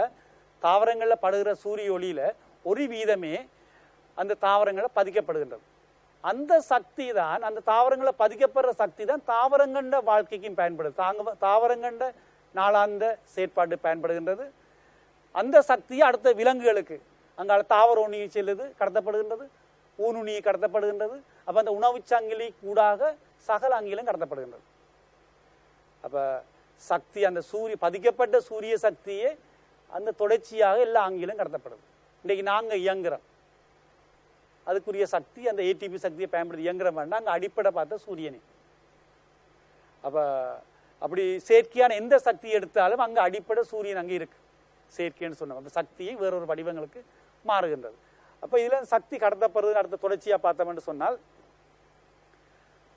தாவரங்களில் படுகிற சூரிய ஒளியில் ஒரு வீதமே அந்த தாவரங்களில் பதிக்கப்படுகின்றது. அந்த சக்தி தான், அந்த தாவரங்களில் பதிக்கப்படுற சக்தி தான் தாவரங்கண்ட வாழ்க்கைக்கும் பயன்படுது, தாவரங்கண்ட நாளாந்த செயற்பாடு பயன்படுகின்றது. அந்த சக்தியை அடுத்த விலங்குகளுக்கு அங்கால தாவர உணி செல்லுது கடத்தப்படுகின்றது, ஊனுணி கடத்தப்படுகின்றது. அப்போ அந்த உணவு சங்கிலி கூடாக சகல அங்கிலும் கடத்தப்படுகின்றது. அப்போ சக்தி அந்த பதிக்கப்பட்ட சூரிய சக்தியே அந்த தொடர்ச்சியாக எல்லா அங்கிலும் கடத்தப்படுது. இன்றைக்கு நாங்கள் இயங்குறோம், அதுக்குரிய சக்தி அந்த ஏடிபி சக்தியை பயன்படுத்தி இயங்குற வேண்டாம். அங்கே அடிப்படை பார்த்த சூரியனே. அப்போ அப்படி செயற்கையான எந்த சக்தி எடுத்தாலும் அங்கே அடிப்படை சூரியன் அங்கே இருக்கு, செயற்கைன்னு சொன்னோம். அந்த சக்தியை வேறொரு வடிவங்களுக்கு மாறுகின்றது. அப்போ இதில் சக்தி கடத்தப்படுறது அடுத்த தொடர்ச்சியாக பார்த்தோம்னு சொன்னால்,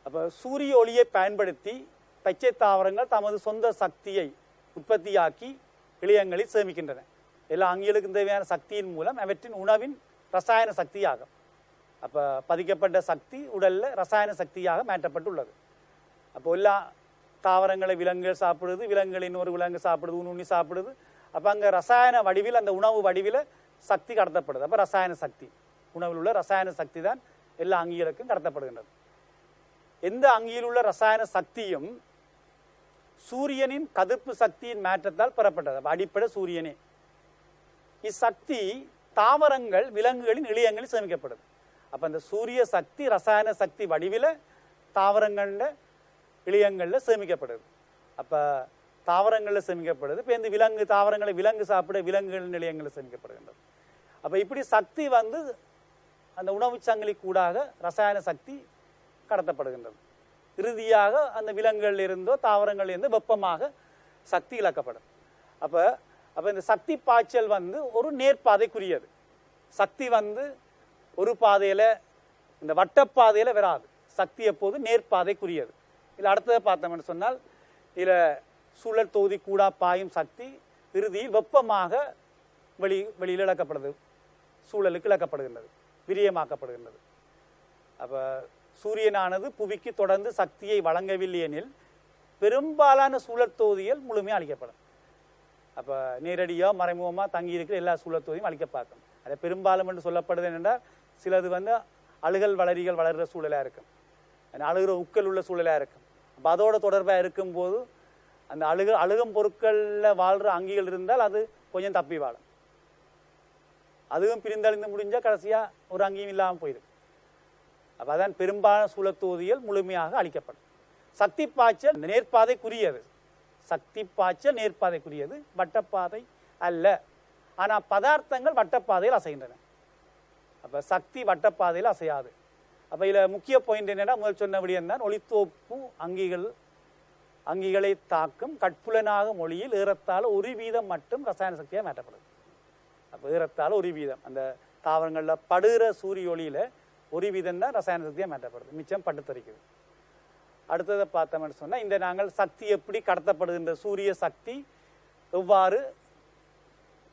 அப்போ சூரிய ஒளியை பயன்படுத்தி பச்சை தாவரங்கள் தமது சொந்த சக்தியை உற்பத்தியாக்கி இளையங்களில் சேமிக்கின்றன. எல்லா அங்கிகளுக்கும் தேவையான சக்தியின் மூலம் அவற்றின் உணவின் ரசாயன சக்தியாகும். அப்போ பதிக்கப்பட்ட சக்தி உடலில் ரசாயன சக்தியாக மாற்றப்பட்டுள்ளது. அப்போ எல்லா தாவரங்களை விலங்குகள் சாப்பிடுது, விலங்குகளின் ஒரு விலங்கு சாப்பிடுது, உண்ணி சாப்பிடுது. அப்போ அங்கே ரசாயன வடிவில் அந்த உணவு வடிவில் சக்தி கடத்தப்படுது. அப்போ ரசாயன சக்தி, உணவில் உள்ள ரசாயன சக்தி தான் எல்லா அங்கிகளுக்கும் கடத்தப்படுகின்றது. எந்த அங்கியில் உள்ள ரசாயன சக்தியும் சூரியனின் கதிர்ப்பு சக்தியின் மாற்றத்தால் பெறப்பட்டது. அடிப்படை சூரியனே. இச்சக்தி தாவரங்கள் விலங்குகளின் இளையங்களில் சேமிக்கப்படுது. அப்போ அந்த சூரிய சக்தி ரசாயன சக்தி வடிவில் தாவரங்களில் இளையங்களில் சேமிக்கப்படுது. அப்போ தாவரங்களில் சேமிக்கப்படுது. இப்போ இந்த விலங்கு தாவரங்களை விலங்கு சாப்பிட விலங்குகளின் இளையங்களில் சேமிக்கப்படுகின்றது. அப்போ இப்படி சக்தி அந்த உணவு சங்கிலி கூடாக ரசாயன சக்தி கடத்தப்படுகின்றது. இறுதியாக அந்த விலங்குகளில் இருந்தோ தாவரங்களில் இருந்து வெப்பமாக சக்தி இழக்கப்படும். அப்போ இந்த சக்தி பாய்ச்சல் ஒரு நேர்பாதைக்குரியது. சக்தி ஒரு பாதையில் இந்த வட்டப்பாதையில் வராது. சக்தி எப்போது நேர்பாதைக்குரியது. இதில் அடுத்ததை பார்த்தோம்னு சொன்னால், இதில் சூழல் தொகுதி கூடா பாயும் சக்தி இறுதியில் வெப்பமாக வெளியில் இழக்கப்படுது, சூழலுக்கு இழக்கப்படுகின்றது, விரியமாக்கப்படுகின்றது. அப்போ சூரியனானது புவிக்கு தொடர்ந்து சக்தியை வழங்கவில்லை எனில் பெரும்பாலான சூழல் தொகுதிகள் முழுமையாக அழிக்கப்படும். அப்போ நேரடியாக மறைமுகமாக தங்கி இருக்கிற எல்லா சூழல் தொகுதியும் அழிக்க பார்க்கும். அதை பெரும்பாலும் என்று சொல்லப்படுது என்னென்றால், சிலது அழுகல் வளரிகள் வளர்கிற சூழலாக இருக்கும், அழுகிற உக்கள் உள்ள சூழலாக இருக்கும். அப்போ அதோட தொடர்பாக இருக்கும்போது அந்த அழுகும் பொருட்களில் வாழ்கிற அங்கிகள் இருந்தால் அது கொஞ்சம் தப்பி வாழும். அதுவும் பிரிந்தழிந்து முடிஞ்சால் கடைசியாக ஒரு அங்கியும் இல்லாமல் போயிடும். அப்போ அதான் பெரும்பாலான சூழத்தொகுதிகள் முழுமையாக அழிக்கப்படும். சக்தி பாய்ச்சல் நேர்பாதைக்குரியது. சக்தி பாய்ச்சல் நேர்பாதைக்குரியது, வட்டப்பாதை அல்ல. ஆனால் பதார்த்தங்கள் வட்டப்பாதையில் அசைகின்றன. அப்போ சக்தி வட்டப்பாதையில் அசையாது. அப்போ இதில் முக்கிய பாயிண்ட் என்னென்னா, முதல் சொன்னபடி என்ன, ஒளித்தோப்பு அங்கிகளை தாக்கும் கட்புலனாக மொழியில் ஏறத்தாழ 1% மட்டும் ரசாயன சக்தியாக மாற்றப்படுது. அப்போ ஏறத்தாழ 1% அந்த தாவரங்களில் படுகிற சூரிய ஒளியில் 1% தான் ரசாயன சக்தியாக மாற்றப்படுது, மிச்சம் பட்டு தரிக்குது. அடுத்ததை பார்த்தோம்னு சொன்னால், இந்த நாங்கள் சக்தி எப்படி கடத்தப்படுகின்ற சூரிய சக்தி எவ்வாறு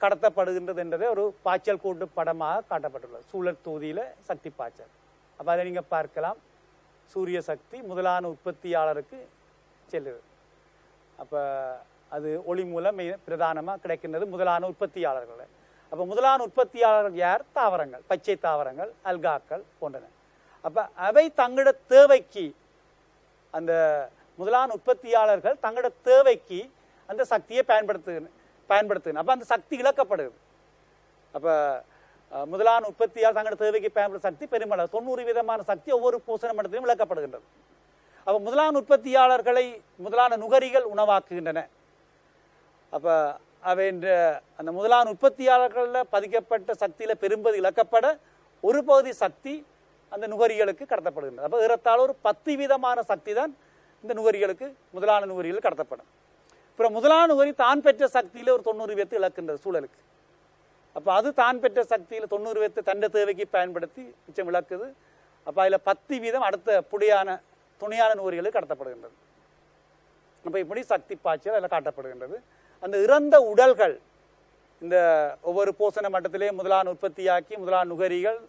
கடத்தப்படுகின்றது என்றதை ஒரு பாய்ச்சல் கூட்டு படமாக காட்டப்பட்டுள்ளது. சூழல் தொகுதியில் சக்தி பாய்ச்சல். அப்போ அதை நீங்கள் பார்க்கலாம். சூரிய சக்தி முதலான உற்பத்தியாளருக்கு செல்லுது. அப்போ அது ஒளி மூலம் பிரதானமாக கிடைக்கின்றது முதலான உற்பத்தியாளர்களை. அப்போ முதலான உற்பத்தியாளர்கள் யார்? தாவரங்கள், பச்சை தாவரங்கள், அல்காக்கள் போன்றன. அப்போ அவை தங்களோட தேவைக்கு, அந்த முதலான உற்பத்தியாளர்கள் தங்களோட தேவைக்கு அந்த சக்தியை பயன்படுத்துகணும். அப்போ அந்த சக்தி இழக்கப்படுது. அப்போ முதலான உற்பத்தியாளர் தங்களோட தேவைக்கு பயன்படுத்த சக்தி பெருமளவு 90% சக்தி ஒவ்வொரு பூசண மண்டலத்திலும் இழக்கப்படுகின்றது. அப்போ முதலான உற்பத்தியாளர்களை முதலான நுகரிகள் உணவாக்குகின்றன. அப்போ அவை அந்த முதலான உற்பத்தியாளர்களில் பதிக்கப்பட்ட சக்தியில் பெரும்பது இழக்கப்பட ஒரு பகுதி சக்தி அந்த நுகரிகளுக்கு கடத்தப்படுகின்றது. அப்போ ஏறத்தாழ ஒரு 10% சக்தி தான் இந்த நுகரிகளுக்கு முதலான நுகரிகள் கடத்தப்படும். அப்புறம் முதலான நுகரி தான் பெற்ற சக்தியில் ஒரு 90% இழக்கின்றது சூழலுக்கு. அப்போ அது தான் பெற்ற சக்தியில் 90% தண்ட தேவைக்கு பயன்படுத்தி மிச்சம் இழக்குது. அப்போ அதில் 10% அடுத்த துணையான நுகரிகளுக்கு கடத்தப்படுகின்றது. அப்போ இப்படி சக்தி பாய்ச்சல் அதில் காட்டப்படுகின்றது. அந்த இறந்த உடல்கள் இந்த ஒவ்வொரு போசன மட்டத்திலே முதலான உற்பத்தியாக்கி முதலான நுகரிகள்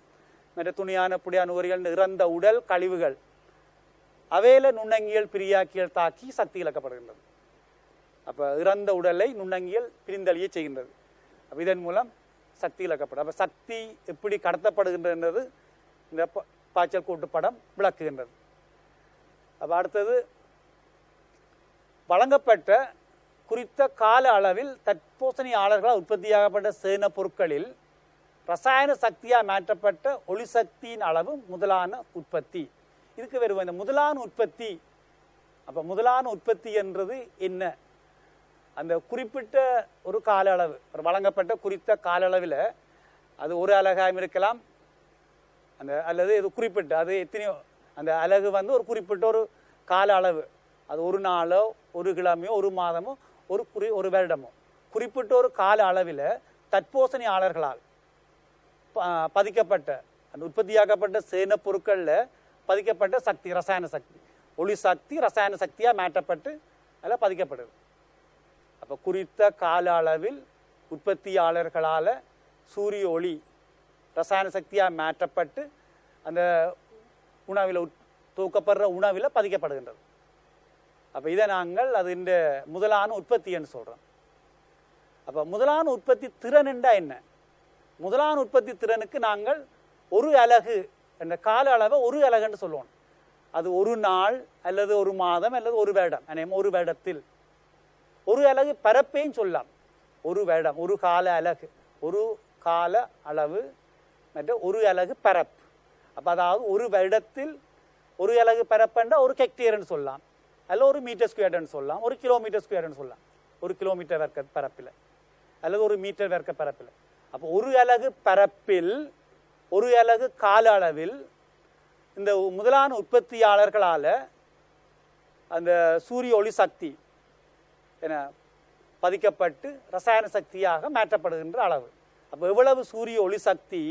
மற்ற துணியான புடியான நுகரிகள் இறந்த உடல் கழிவுகள் அவையில நுண்ணங்கியல் பிரியாக்கியல் தாக்கி சக்தி இழக்கப்படுகின்றது. அப்போ இறந்த உடலை நுண்ணங்கியல் பிரிந்தழிய செய்கின்றது. அப்போ இதன் மூலம் சக்தி இழக்கப்படும். அப்போ சக்தி எப்படி கடத்தப்படுகின்றது இந்த பாய்ச்சல் கூட்டு படம் விளக்குகின்றது. அப்போ அடுத்தது வழங்கப்பட்ட குறித்த கால அளவில் தற்போசனையாளர்களால் உற்பத்தியாகப்பட்ட சேன பொருட்களில் ரசாயன சக்தியாக மாற்றப்பட்ட ஒளிசக்தியின் அளவு முதலான உற்பத்தி. இதுக்கு வருவோம் இந்த முதலான உற்பத்தி. அப்போ முதலான உற்பத்தி என்றது என்ன? அந்த குறிப்பிட்ட ஒரு கால அளவு வழங்கப்பட்ட குறித்த கால அளவில் அது ஒரு அலகாயும் இருக்கலாம் அல்லது இது குறிப்பிட்ட அது எத்தனையோ அந்த அலகு வந்து ஒரு குறிப்பிட்ட ஒரு கால அளவு, அது ஒரு நாளோ ஒரு கிழமையோ ஒரு மாதமோ ஒரு வருடமோ குறிப்பிட்ட ஒரு கால அளவில் தற்போசனையாளர்களால் பதிக்கப்பட்ட அந்த உற்பத்தியாக்கப்பட்ட சேன பொருட்களில் பதிக்கப்பட்ட சக்தி ரசாயன சக்தி ஒளி சக்தி ரசாயன சக்தியாக மாற்றப்பட்டு அதில் பதிக்கப்படுது. அப்போ குறித்த கால அளவில் உற்பத்தியாளர்களால் சூரிய ஒளி ரசாயன சக்தியாக மாற்றப்பட்டு அந்த உணவில் தூக்கப்படுற உணவில் பதிக்கப்படுகின்றது. அப்போ இதை நாங்கள் அது இந்த முதலான உற்பத்தி என்று சொல்கிறோம். அப்போ முதலான உற்பத்தி திறன் என்றா என்ன? முதலான உற்பத்தி திறனுக்கு நாங்கள் ஒரு அலகு என்ற கால அளவை ஒரு அலகுன்னு சொல்லுவோம். அது ஒரு நாள் அல்லது ஒரு மாதம் அல்லது ஒரு வருடம். ஒரு வருடத்தில் ஒரு அலகு பரப்பையும் சொல்லலாம். ஒரு வருடம் ஒரு கால அலகு ஒரு கால அளவு மற்றும் ஒரு அலகு பரப்பு. அப்போ அதாவது ஒரு வருடத்தில் ஒரு அலகு பரப்புன்னா ஒரு ஹெக்டேர்னு சொல்லலாம், அல்ல ஒரு மீட்டர் ஸ்கொயர்னு சொல்லலாம், ஒரு கிலோமீட்டர் ஸ்கொயர்னு சொல்லலாம். ஒரு கிலோமீட்டர் வர்க்க பரப்பில் அல்லது ஒரு மீட்டர் வர்க்க பரப்பில். அப்போ ஒரு அலகு பரப்பில் ஒரு அலகு கால அளவில் இந்த முதலான உற்பத்தியாளர்களால் அந்த சூரிய ஒளி சக்தி என பதிக்கப்பட்டு ரசாயன சக்தியாக மாற்றப்படுகின்ற அளவு. அப்போ எவ்வளவு சூரிய ஒளி சக்தி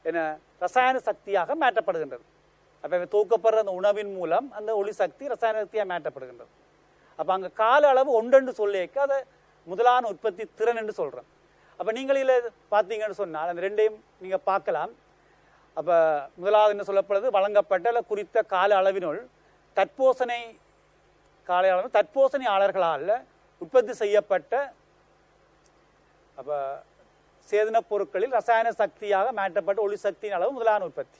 என ரசாயன சக்தியாக மாற்றப்படுகின்றது. அப்போ தூக்கப்படுற அந்த உணவின் மூலம் அந்த ஒளி சக்தி ரசாயன சக்தியாக மாற்றப்படுகின்றது. அப்போ அங்கே கால அளவு ஒன்றென்று சொல்லிக்க அதை முதலான உற்பத்தி திறன் என்று சொல்கிறோம். அப்போ நீங்கள் இதில் பார்த்தீங்கன்னு சொன்னால் அந்த ரெண்டையும் நீங்கள் பார்க்கலாம். அப்போ முதலாவது என்ன சொல்லப்படுது, வழங்கப்பட்ட அல்ல குறித்த கால அளவினுள் தற்போசனை கால அளவு தற்போசனையாளர்களால் உற்பத்தி செய்யப்பட்ட அப்போ சேதன பொருட்களில் ரசாயன சக்தியாக மாற்றப்பட்ட ஒளி சக்தியின் அளவு முதலான உற்பத்தி.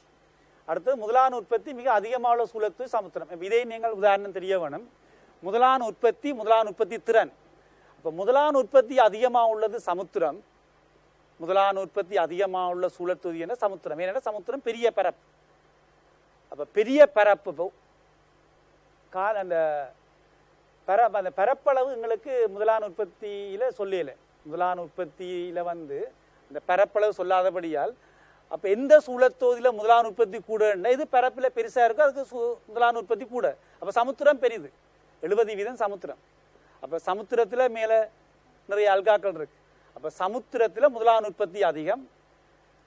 அடுத்தது முதலான உற்பத்தி மிக அதிகமாக உள்ள சூழத்து சமுத்திரம். இதை நீங்கள் உதாரணம் தெரிய வேணும். முதலான உற்பத்தி திறன். இப்போ முதலான உற்பத்தி அதிகமாக உள்ளது சமுத்திரம், முதலான உற்பத்தி அதிகமாக உள்ள சூழத்தொகுதி என்ற சமுத்திரம். ஏன்னா சமுத்திரம் பெரிய பரப்பு. அப்போ பெரிய பரப்பு அந்த பரப்பளவு எங்களுக்கு முதலான உற்பத்தியில் சொல்லல. முதலான உற்பத்தியில் வந்து இந்த பரப்பளவு சொல்லாதபடியால் அப்போ எந்த சூழத்தொகுதியில் முதலான உற்பத்தி கூடன்னா இது பரப்பில் பெருசாக இருக்கும், அதுக்கு முதலான உற்பத்தி கூட. அப்போ சமுத்திரம் பெரிது, 70% சமுத்திரம். அப்போ சமுத்திரத்தில் மேலே நிறைய அல்காக்கள் இருக்கு. அப்போ சமுத்திரத்தில் முதலான உற்பத்தி அதிகம்.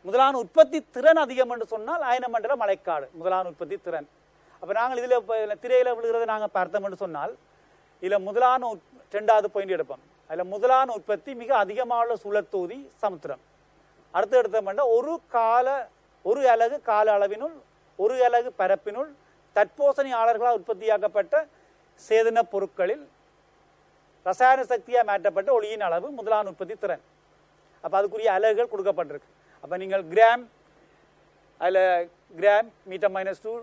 முதலான உற்பத்தி திறன் அதிகம் என்று சொன்னால் அயனமண்டல மழைக்காடு முதலான உற்பத்தி திறன். அப்போ நாங்கள் இதில் திரையில் விழுகிறத நாங்கள் பார்த்தோம் என்று சொன்னால் இதில் முதலான 2வது பாயிண்ட் எடுப்போம். அதில் முதலான உற்பத்தி மிக அதிகமாக உள்ள சூழத்தொகுதி சமுத்திரம். அடுத்து எடுத்தோம்னா ஒரு அலகு கால அளவினுள் ஒரு அலகு பரப்பினுள் தற்போசனையாளர்களால் உற்பத்தியாக்கப்பட்ட சேதன பொருட்களில் ரசாயன சக்தியாக மாற்றப்பட்ட ஒளியின் அளவு முதலான உற்பத்தி திறன். அப்போ அதுக்குரிய அலகுகள் கொடுக்கப்பட்டிருக்கு. அப்போ நீங்கள் கிராம் அதில் கிராம் மீட்டர் -2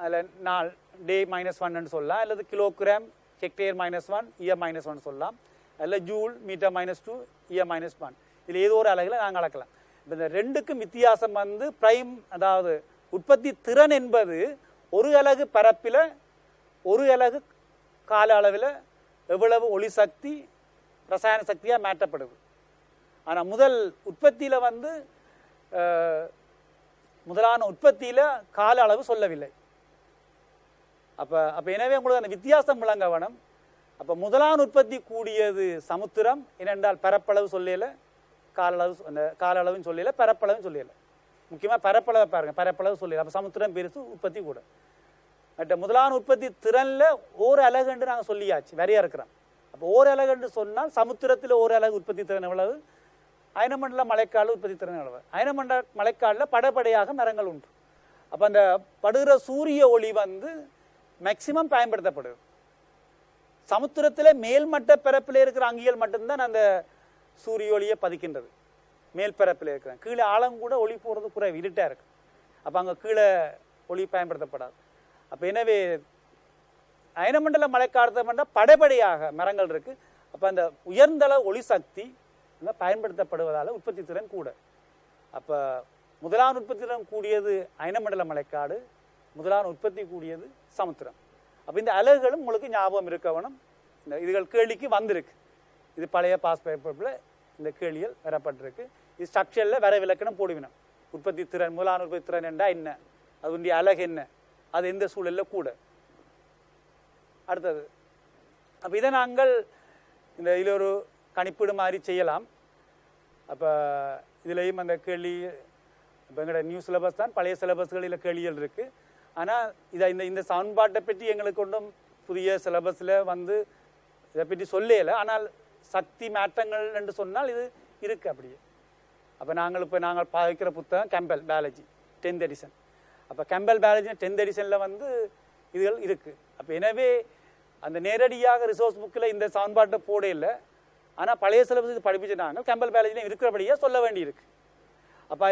அதில் நாள் டே -1 சொல்லலாம், அல்லது கிலோகிராம் ஹெக்டேர் -1 இயர் -1 சொல்லலாம், அதில் ஜூல் மீட்டர் -2 இயர் -1. இதில் ஏதோ ஒரு அலகில் நாங்கள் அளக்கலாம். இப்போ இந்த ரெண்டுக்கும் வித்தியாசம் வந்து பிரைம், அதாவது உற்பத்தி திறன் என்பது ஒரு அலகு பரப்பில் ஒரு அலகு கால அளவில் எவ்வளவு ஒளி சக்தி ரசாயன சக்தியாக மாற்றப்படுது. ஆனால் முதல் உற்பத்தியில் வந்து முதலான உற்பத்தியில கால அளவு சொல்லவில்லை. அப்ப எனவே உங்களுக்கு அந்த வித்தியாசம் விளங்க வேணும். அப்ப முதலான உற்பத்தி கூடியது சமுத்திரம் ஏனென்றால் பரப்பளவு சொல்லல, கால அளவுன்னு சொல்லல, பரப்பளவுன்னு சொல்லல. முக்கியமா பரப்பளவை பாருங்க, பரப்பளவு சொல்லல. அப்ப சமுத்திரம் பெருசு, உற்பத்தி கூட. மற்ற முதலான உற்பத்தி திறன்ல ஓர் அலகு என்று நாங்கள் சொல்லியாச்சு, வரையா இருக்கிறோம். அப்போ ஓர் அலகு என்று சொன்னால் சமுத்திரத்தில் ஓர் அலகு உற்பத்தி திறன் எவ்வளவு, அயனமண்டல மழைக்கால உற்பத்தி திறன் எவ்வளவு. அயனமண்டல மழைக்காலில் படப்படையாக மரங்கள் உண்டு. அப்போ அந்த படுகிற சூரிய ஒளி மேக்சிமம் பயன்படுத்தப்படுது. சமுத்திரத்தில் மேல்மட்ட பரப்பில் இருக்கிற அங்கியல் மட்டும்தான் அந்த சூரிய ஒளியை பதிக்கின்றது. மேல் பரப்பில் இருக்கிற கீழே ஆழம் கூட ஒளி போகிறது குறைவு, இருட்டாக இருக்கு. அப்போ அங்கே கீழே ஒளி பயன்படுத்தப்படாது. அப்போ எனவே அயனமண்டல மழைக்காலத்தை படைப்படையாக மரங்கள் இருக்கு. அப்போ அந்த உயர்ந்தள ஒளி சக்தி பயன்படுத்தப்படுவதால் உற்பத்தி திறன் கூட. அப்போ முதலான உற்பத்தி திறன் கூடியது அயனமண்டல மழைக்காடு, முதலான உற்பத்தி கூடியது சமுத்திரம். அப்போ இந்த அலகுகளும் உங்களுக்கு ஞாபகம் இருக்க வேணும். இந்த இதுகள் கேள்விக்கு வந்திருக்கு. இது பழைய பாஸ் பேப்பரில் இந்த கேள்விகள் வரப்பட்டிருக்கு. இது ஸ்ட்ரக்சரில் வர விளக்கணம் போடுவினோம். உற்பத்தி திறன், முதலான உற்பத்தி திறன் என்றால் என்ன, அதனுடைய அலகு என்ன, அது எந்த சூழலில் கூட. அடுத்தது அப்போ இதை நாங்கள் இதில் ஒரு கணிப்பீடு மாதிரி செய்யலாம். அப்போ இதுலேயும் அந்த கேள்வி இப்போ எங்களோட நியூ சிலபஸ் தான், பழைய சிலபஸ்களில் கேள்விகள் இருக்குது. ஆனால் இந்த சமன்பாட்டை பற்றி எங்களுக்கு ஒன்றும் புதிய சிலபஸில் இதை பற்றி சொல்லலை. ஆனால் சக்தி மாற்றங்கள் என்று சொன்னால் இது இருக்குது அப்படியே. அப்போ நாங்கள் பாவிக்கிற புத்தகம் கேம்பல் பயாலஜி 10th எடிஷன். அப்போ கேம்பல் பயாலஜி 10th எடிஷனில் இதுகள் இருக்குது. அப்போ எனவே அந்த நேரடியாக ரிசோர்ஸ் புக்கில் இந்த சமன்பாட்டை போட இல்லை. ஆனால் பழைய சிலபஸ் இது படிப்பிச்சுட்டாங்க, கேம்பல் பயாலஜியில் இருக்கிறபடியாக சொல்ல வேண்டியிருக்கு. அப்போ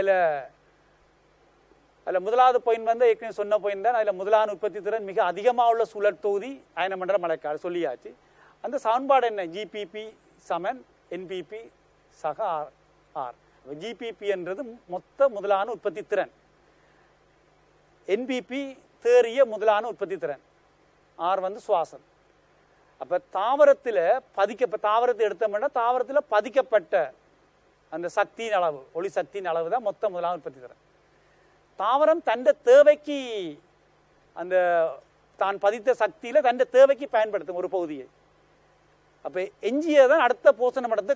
அதில் முதலாவது பாயிண்ட் ஏற்கனவே சொன்ன பாயிண்ட் தான். அதில் முதலான உற்பத்தி திறன் மிக அதிகமாக உள்ள சுழற் தொகுதி அயனமண்டல மழைக்காடு சொல்லியாச்சு. அந்த சமன்பாடு என்ன, ஜிபிபி சமன் என்பிபி சக ஆர். ஜிபிபி என்றது மொத்த முதலான உற்பத்தி திறன், என்பிபி தேறிய முதலான உற்பத்தி திறன், ஆர் சுவாசம். அப்போ தாவரத்தில் தாவரத்தை எடுத்தோம்னா தாவரத்தில் பதிக்கப்பட்ட அந்த சக்தியின் அளவு, ஒளி சக்தியின் அளவு தான் மொத்த முதலான உற்பத்தி திறன். தாவரம் தன் தேவைக்கு அந்த தான் பதித்த சக்தியில் தன் தேவைக்கு பயன்படுத்தும் ஒரு பகுதியை. அப்போ எஞ்சியதான் அடுத்த போஷண மடத்து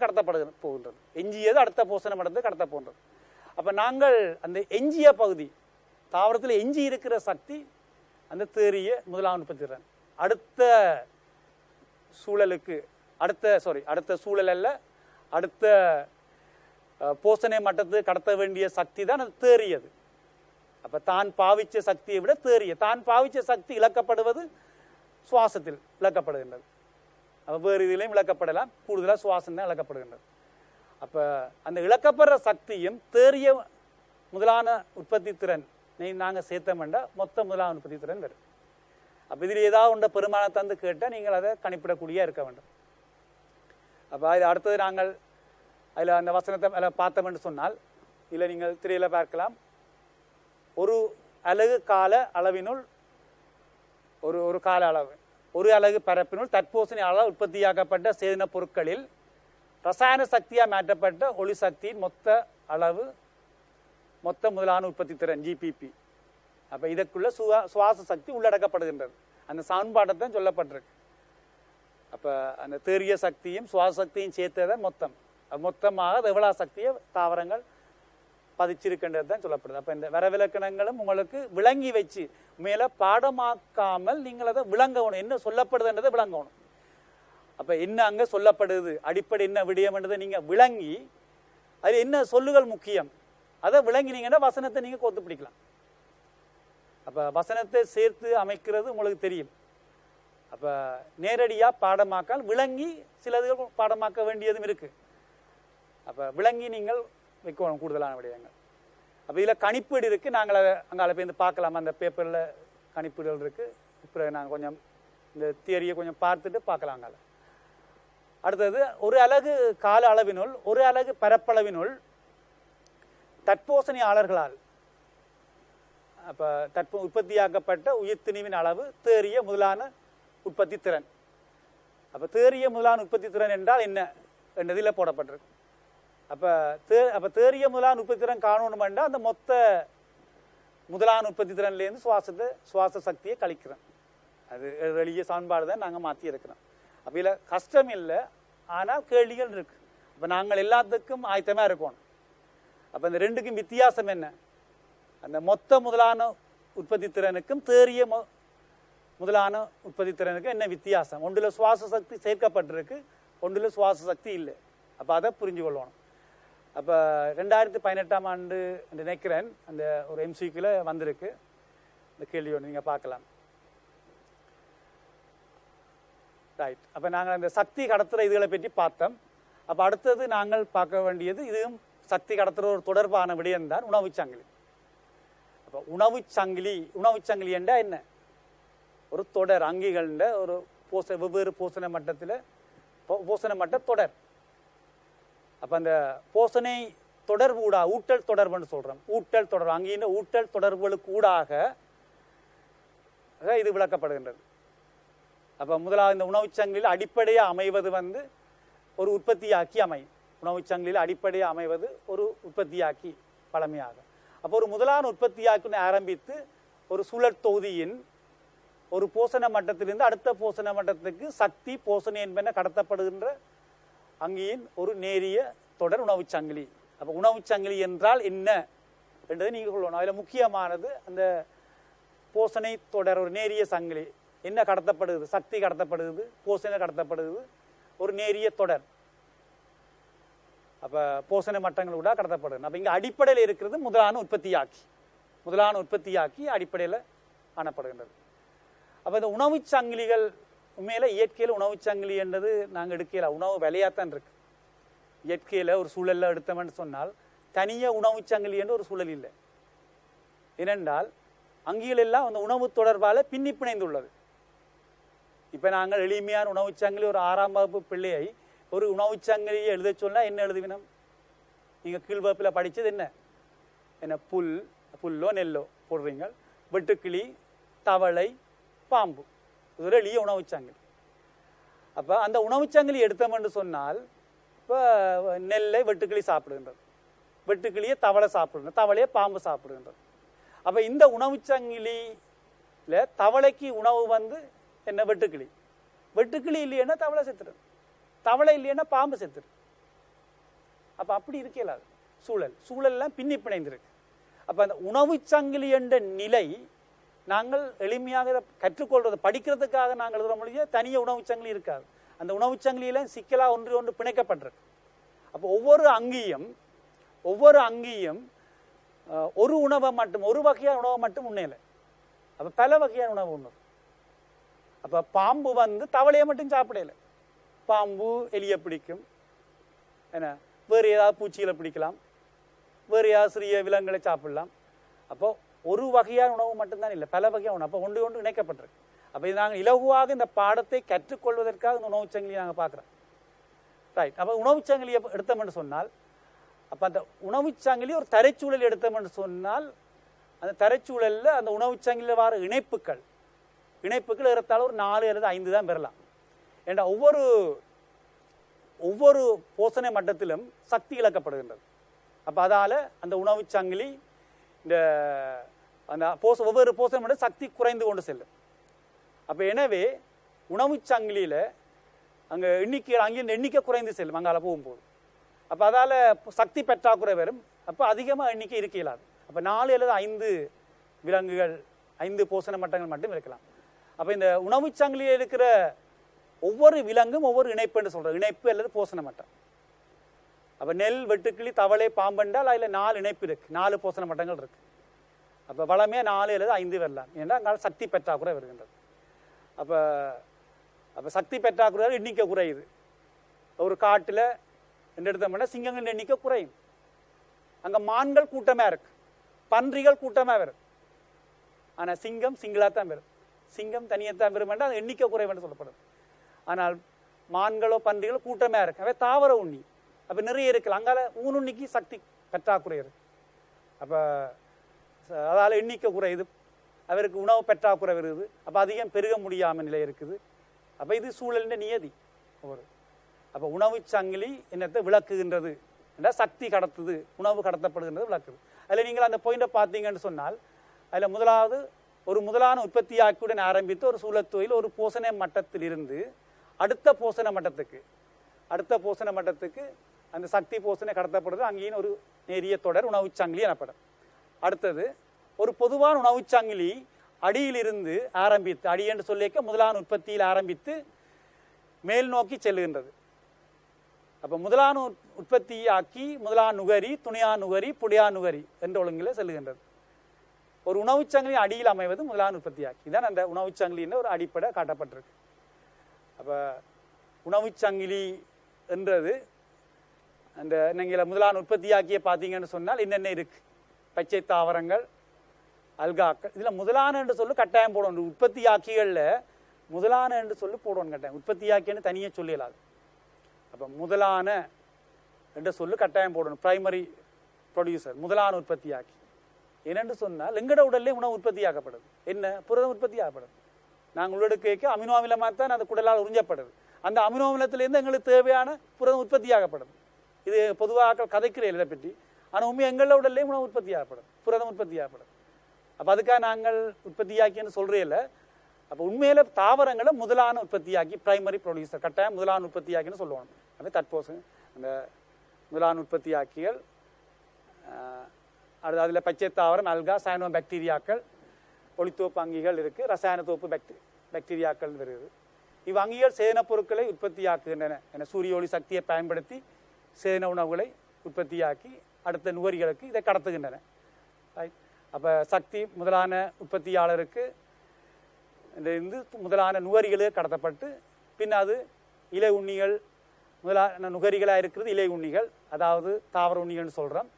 போகின்றது, எஞ்சியது அடுத்த போஷண மடத்து கடத்த போன்றது. அப்போ நாங்கள் அந்த எஞ்சிய பகுதி, தாவரத்தில் எஞ்சி இருக்கிற சக்தி அந்த தேறிய முதலான உற்பத்தி திறன். அடுத்த சூழலுக்கு அடுத்த சூழல் அல்ல, அடுத்த போஷணை மட்டத்துக்கு கடத்த வேண்டிய சக்தி தான் அது தேறியது. அப்போ தான் பாவிச்ச சக்தியை விட தேறிய, தான் பாவிச்ச சக்தி இழக்கப்படுவது சுவாசத்தில் இழக்கப்படுகின்றது. அப்போ வேறு இதிலையும் இழக்கப்படலாம், கூடுதலாக சுவாசம் தான் இழக்கப்படுகின்றது. அப்போ அந்த இழக்கப்படுற சக்தியும் தேறிய முதலான உற்பத்தி திறன் நாங்கள் சேர்த்தோம்னா மொத்த முதலான உற்பத்தி திறன் வரும். அப்போ இதில் ஏதாவது ஒன்றை பெருமானை தந்து கேட்டால் நீங்கள் அதை கணிப்பிடக்கூடிய இருக்க வேண்டும். அப்போ அது அடுத்தது நாங்கள் அதில் அந்த வசனத்தை அதில் பார்த்தோம் என்று சொன்னால், இதில் நீங்கள் திரையில் பார்க்கலாம், ஒரு அலகு கால அளவினுள் ஒரு கால அளவு, ஒரு அலகு பரப்பினுள் தற்போசனை அளவு உற்பத்தியாக்கப்பட்ட சேதன பொருட்களில் ரசாயன சக்தியாக மாற்றப்பட்ட ஒளி சக்தியின் மொத்த அளவு மொத்த முதலான உற்பத்தி திறன் ஜிபிபி. அப்போ இதற்குள்ள சுவாச சக்தி உள்ளடக்கப்படுகின்றது. அந்த சமன்பாட்டை சொல்லப்பட்டிருக்கு. அப்போ அந்த தேறிய சக்தியும் சுவாச சக்தியும் சேர்த்ததான் மொத்தமாக எவ்வளவு சக்தியை தாவரங்கள் பதிச்சிருக்கின்றது தான் சொல்லப்படுது. அப்போ இந்த வரவிலக்கணங்களும் உங்களுக்கு விளங்கி வச்சு மேலே பாடமாக்காமல் நீங்கள் அதை விளங்கணும், என்ன சொல்லப்படுதுன்றதை விளங்கணும். அப்போ என்ன அங்கே சொல்லப்படுது, அடிப்படை என்ன விடயம்ன்றதை நீங்கள் விளங்கி அது என்ன சொல்லுகள் முக்கியம் அதை விளங்கினீங்கன்னா வசனத்தை நீங்கள் கோத்து பிடிக்கலாம். அப்போ வசனத்தை சேர்த்து அமைக்கிறது உங்களுக்கு தெரியும். அப்போ நேரடியாக பாடமாக்கால் விளங்கி சிலது பாடமாக்க வேண்டியதும் இருக்கு. அப்போ விளங்கி நீங்கள் வைக்கணும் கூடுதலான விடயங்கள். அப்போ இதில் கணிப்பீடு இருக்குது, நாங்கள் அதை அங்கே போய் பார்க்கலாம். அந்த பேப்பரில் கணிப்பீடுகள் இருக்குது. இப்போ நாங்கள் கொஞ்சம் இந்த தியரியை கொஞ்சம் பார்த்துட்டு பார்க்கலாம். அங்கே அடுத்தது ஒரு அலகு கால அளவினுள் ஒரு அலகு பரப்பளவினுள் தற்போசனையாளர்களால் அப்போ உற்பத்தியாக்கப்பட்ட உயிர்த்திணிவின் அளவு தேறிய முதலான உற்பத்தி திறன். அப்போ தேறிய முதலான உற்பத்தி திறன் என்றால் என்ன என்றதில் போடப்பட்டிருக்கு. அப்போ தேறிய முதலான உற்பத்தி திறன் காணணும் என்றால் அந்த மொத்த முதலான உற்பத்தி திறன்லேருந்து சுவாச சக்தியை கழிக்கிறோம். அது எளிய சமன்பாடு தான் நாங்கள் மாற்றி இருக்கிறோம். அப்போ இதில் கஷ்டம் இல்லை, ஆனால் கேள்விகள் இருக்கு. அப்போ நாங்கள் எல்லாத்துக்கும் ஆயத்தமாக இருக்கணும். அப்போ இந்த ரெண்டுக்கும் வித்தியாசம் என்ன? அந்த மொத்த முதலான உற்பத்தி திறனுக்கும் தேறிய முதலான உற்பத்தி திறனுக்கும் என்ன வித்தியாசம்? ஒன்றில் சுவாச சக்தி சேர்க்கப்பட்டிருக்கு, ஒன்றில் சுவாச சக்தி இல்லை. அப்போ அதை புரிஞ்சு கொள்ளணும். அப்போ 2018ஆம் ஆண்டு நினைக்கிறேன் அந்த ஒரு MCQல வந்திருக்கு இந்த கேள்வி ஒன்று, நீங்கள் பார்க்கலாம். ரைட். அப்போ நாங்கள் அந்த சக்தி கடத்துகிற இதுகளை பற்றி பார்த்தோம். அப்போ அடுத்தது நாங்கள் பார்க்க வேண்டியது இதுவும் சக்தி கடத்துகிற ஒரு தொடர்பான விடயம்தான் உணவுச்சங்கிலி. அப்போ உணவுச்சங்கிலி என்றால் என்ன? ஒரு தொடர் அங்கிகள்ன்ற ஒரு வெவ்வேறு போஷண மட்ட தொடர். அப்போ அந்த போஷணை தொடர்பு ஊட்டல் தொடர்புன்னு சொல்கிறோம். ஊட்டல் தொடர்பு அங்கின்ற ஊட்டல் தொடர்புகளுக்கு ஊடாக இது விளக்கப்படுகின்றது. அப்போ முதலாவது இந்த உணவுச்சங்கிலில் அடிப்படையாக அமைவது ஒரு உற்பத்தியாக்கி அமையும். உணவுச்சங்கிலில் அடிப்படையாக அமைவது ஒரு உற்பத்தியாக்கி பழமையாக. அப்போ ஒரு முதலான உற்பத்தியாக்கின்னு ஆரம்பித்து ஒரு சுழற் தொகுதியின் ஒரு போஷண மட்டத்திலிருந்து அடுத்த போஷண மட்டத்துக்கு சக்தி போஷணை என்பன கடத்தப்படுகின்ற அங்கியின் ஒரு நேரிய தொடர் உணவுச்சங்கிலி. அப்போ உணவுச்சங்கிலி என்றால் என்ன என்றதை நீங்கள் சொல்லணும். அதில் முக்கியமானது அந்த போஷணை தொடர் ஒரு நேரிய சங்கிலி. என்ன கடத்தப்படுது? சக்தி கடத்தப்படுது, போஷணை கடத்தப்படுது, ஒரு நேரிய தொடர். அப்போ போஷணை மட்டங்கள் கூட கடத்தப்படுது. அப்போ இங்கே அடிப்படையில் இருக்கிறது முதலான உற்பத்தியாக்கி அடிப்படையில் காணப்படுகின்றது. அப்போ இந்த உணவுச் சங்கிலிகள் உண்மையில இயற்கையில் உணவுச்சங்கிலி என்றது நாங்கள் எடுக்கல, உணவு விலையாத்தான் இருக்கு. இயற்கையில் ஒரு சூழலில் எடுத்தோம்னு சொன்னால் தனியாக உணவுச்சங்கிலி என்று ஒரு சூழல் இல்லை. ஏனென்றால் அங்கிகள் எல்லாம் அந்த உணவு தொடர்பால் பின்னி பிணைந்துள்ளது. இப்போ நாங்கள் எளிமையான உணவுச்சங்கிலி ஒரு 6ஆம் வகுப்பு பிள்ளையை ஒரு உணவுச்சங்கிலியை எழுத சொன்னால் என்ன எழுதுவினோம்? நீங்கள் கீழ்வகுப்பில் படித்தது என்ன புல்லோ நெல்லோ போடுறீங்க. வெட்டுக்கிளி, தவளை, பாம்பு, இது ஒரு எளிய உணவுச்சங்கிலி. அப்போ அந்த உணவுச்சங்கிலி எடுத்தோம்னு சொன்னால் இப்போ நெல்லை வெட்டுக்கிளி சாப்பிடுகின்றது, வெட்டுக்கிளியை தவளை சாப்பிடுகின்றது, தவளையை பாம்பு சாப்பிடுகின்றது. அப்போ இந்த உணவுச்சங்கிலியில் தவளைக்கு உணவு என்ன? வெட்டுக்கிளி. வெட்டுக்கிளி இல்லைன்னா தவளை செத்துடும், தவளை இல்லைன்னா பாம்பு செத்துடும். அப்போ அப்படி இருக்கல சூழல்லாம் பின்னி பிணைந்திருக்கு. அப்போ அந்த உணவுச்சங்கிலி என்ற நிலை நாங்கள் எளிமையாக கற்றுக்கொள்வது படிக்கிறதுக்காக நாங்கள் எழுதுற மொழியே தனியாக உணவுச்சங்கிலி இருக்காது. அந்த உணவுச்சங்கிலியில சிக்கலா ஒன்று பிணைக்கப்பட்டிருக்கு. அப்போ ஒவ்வொரு அங்கியும் ஒரு உணவை மட்டும், ஒரு வகையான உணவை மட்டும் உண்மையில. அப்போ பல வகையான உணவு உண்ணு. அப்போ பாம்பு தவளையை மட்டும் சாப்பிடல. பாம்பு எலியை பிடிக்கும், என்ன வேறு ஏதாவது பூச்சிகளை பிடிக்கலாம், வேறு ஏதாவது சிறிய விலங்குகளை சாப்பிடலாம். அப்போ ஒரு வகையான உணவு மட்டும்தான் இல்லை, பல வகையான உணவு. அப்போ ஒன்று இணைக்கப்பட்டிருக்கு. அப்போ இது நாங்கள் இலகுவாக இந்த பாடத்தை கற்றுக்கொள்வதற்காக இந்த உணவுச்சங்கிலியை நாங்கள் பார்க்குறோம். ரைட். அப்போ உணவுச்சங்கிலியை எடுத்தோம்னு சொன்னால், அப்போ அந்த உணவுச்சங்கிலி ஒரு தரைச்சூழல் எடுத்தோம்னு சொன்னால் அந்த தரைச்சூழலில் அந்த உணவுச்சங்கிலியில் வர இணைப்புகள் ஏறத்தாழ ஒரு 4 அல்லது 5 தான் பெறலாம். ஏன்னா ஒவ்வொரு போஷணை மட்டத்திலும் சக்தி இழக்கப்படுகின்றது. அப்போ அதால் அந்த உணவுச்சங்கிலி இந்த அந்த ஒவ்வொரு போஷணை மட்டம் சக்தி குறைந்து கொண்டு செல்லும். அப்போ எனவே உணவுச்சங்கிலியில் அங்கே அங்கிருந்து எண்ணிக்கை குறைந்து செல்லும் அங்கால போகும்போது. அப்போ அதால் சக்தி பற்றாக்குறை வரும். அப்போ அதிகமாக எண்ணிக்கை இருக்க இயலாது. அப்போ 4 அல்லது 5 விலங்குகள், 5 போஷண மட்டங்கள் மட்டும் இருக்கலாம். அப்போ இந்த உணவுச்சங்கிலியில் இருக்கிற ஒவ்வொரு விலங்கும் ஒவ்வொரு இணைப்புன்னு சொல்கிறோம், இணைப்பு அல்லது போஷண மட்டம். அப்போ நெல், வெட்டுக்கிளி, தவளை, பாம்பென்றால் அதில் 4 இணைப்பு இருக்குது, 4 போஷண மட்டங்கள் இருக்குது. அப்போ வளமே 4 அல்லது 5 வரலாம். ஏன்னா அங்கால சக்தி பற்றாக்குறை வருகின்றது. அப்போ சக்தி பற்றாக்குறை எண்ணிக்கை குறையுது. ஒரு காட்டில் என்ன எடுத்தோம்னா சிங்கங்கள் எண்ணிக்கை குறையும். அங்கே மான்கள் கூட்டமாக இருக்கு, பன்றிகள் கூட்டமாக வரும். ஆனால் சிங்கம் சிங்கிளாக தான் வரும், சிங்கம் தனியத்தான் வரும் என்றால் அது எண்ணிக்கை குறைவு சொல்லப்படுது. ஆனால் மான்களோ பன்றிகளோ கூட்டமாக இருக்கு, அவை தாவர உண்ணி. அப்போ நிறைய இருக்குல்ல, அங்கால ஊனுண்ணிக்கு சக்தி பற்றாக்குறை இருக்கு. அப்போ அதால் எண்ணிக்கை குறையுது, அவருக்கு உணவு பற்றாக்குறை வருது. அப்போ அதிகம் பெருக முடியாமல் நிலை இருக்குது. அப்போ இது சூழலின் நியதி. அப்போ உணவு சங்கிலி என்னத்தை விளக்குகின்றது என்றால் சக்தி கடத்துது, உணவு கடத்தப்படுகின்றது விளக்குது. அதில் நீங்கள் அந்த பாயிண்டை பார்த்தீங்கன்னு சொன்னால் அதில் முதலாவது ஒரு முதலான உற்பத்தியாக்கியுடன் ஆரம்பித்து ஒரு சூழத்தொழில் ஒரு போசனை மட்டத்திலிருந்து அடுத்த போசனை மட்டத்துக்கு அந்த சக்தி போசனை கடத்தப்படுறது. அங்கேயும் ஒரு நேரிய தொடர் உணவுச் சங்கிலி எனப்படும். அடுத்தது ஒரு பொதுவான உணவுச் சங்கிலி அடியிலிருந்து ஆரம்பித்து, அடி என்று சொல்லிக்க முதலான உற்பத்தியில் ஆரம்பித்து மேல் நோக்கி செல்லுகின்றது. அப்போ முதலான உற்பத்தியாக்கி முதலான நுகரி, துணையா நுகரி, புடையா நுகரி என்ற ஒழுங்கில் செல்லுகின்றது. ஒரு உணவுச் சங்கிலி அடியில் அமைவது முதலான உற்பத்தியாக்கி தான் அந்த உணவுச் சங்கிலின்னு ஒரு அடிப்படை காட்டப்பட்டிருக்கு. அப்போ உணவுச் சங்கிலி என்றது அந்த நீங்கள் முதலான உற்பத்தியாக்கிய பார்த்தீங்கன்னு சொன்னால் என்னென்ன இருக்கு? பச்சை தாவரங்கள், அல்காக்கள். இதில் முதலான என்று சொல்லி கட்டாயம் போடணும். உற்பத்தியாக்கிகளில் முதலான என்று சொல்லி போடணும் கட்டாயம். உற்பத்தியாக்கின்னு தனியாக சொல்லிடலாது. அப்போ முதலான என்று சொல்லி கட்டாயம் போடணும். பிரைமரி ப்ரொடியூசர் முதலான உற்பத்தியாக்கி. என்னென்று சொன்னால் எங்கட உடல்லே உணவு உற்பத்தியாக்கப்படுது. என்ன? புரதம் உற்பத்தியாகப்படுது. நாங்கள் உள்ள கேட்க அமினோ அமிலமாக தான் அந்த குடலால் உறிஞ்சப்படுது. அந்த அமினோ அமிலத்திலேருந்து எங்களுக்கு தேவையான புரதம் உற்பத்தியாகப்படுது. இது பொதுவாக கதைக்கிற இதை பற்றி. ஆனால் உண்மை எங்கள உடல்லே உணவு உற்பத்தியாகப்படுது, புரதம் உற்பத்தியாகப்படுது. அப்போ அதுக்காக நாங்கள் உற்பத்தியாக்கின்னு சொல்கிறே இல்லை. அப்போ உண்மையில தாவரங்களை முதலான உற்பத்தியாக்கி, பிரைமரி ப்ரொடியூசர் கட்டாயம் முதலான உற்பத்தியாக்கின்னு சொல்லுவாங்க. அது தற்போது அந்த முதலான உற்பத்தியாக்கிகள் அதில் பச்சை தாவரம், அல்கா, சயனோ பாக்டீரியாக்கள், ஒளித்தோப்பு அங்கிகள் இருக்குது, ரசாயன தோப்பு பாக்டீரியாக்கள் வருகிறது. இவ்வங்கிகள் சேதன பொருட்களை உற்பத்தியாக்குகின்றன. என சூரிய ஒளி சக்தியை பயன்படுத்தி சேதன உணவுகளை உற்பத்தியாக்கி அடுத்த நுகரிகளுக்கு இதை கடத்துகின்றன. அப்போ சக்தி முதலான உற்பத்தியாளருக்கு இருந்து முதலான நுகரிகளுக்கு கடத்தப்பட்டு பின் அது இலை உண்ணிகள் முதலான நுகரிகளாக இருக்கிறது. இலை உண்ணிகள், அதாவது தாவர உண்ணிகள்னு சொல்கிறோம்.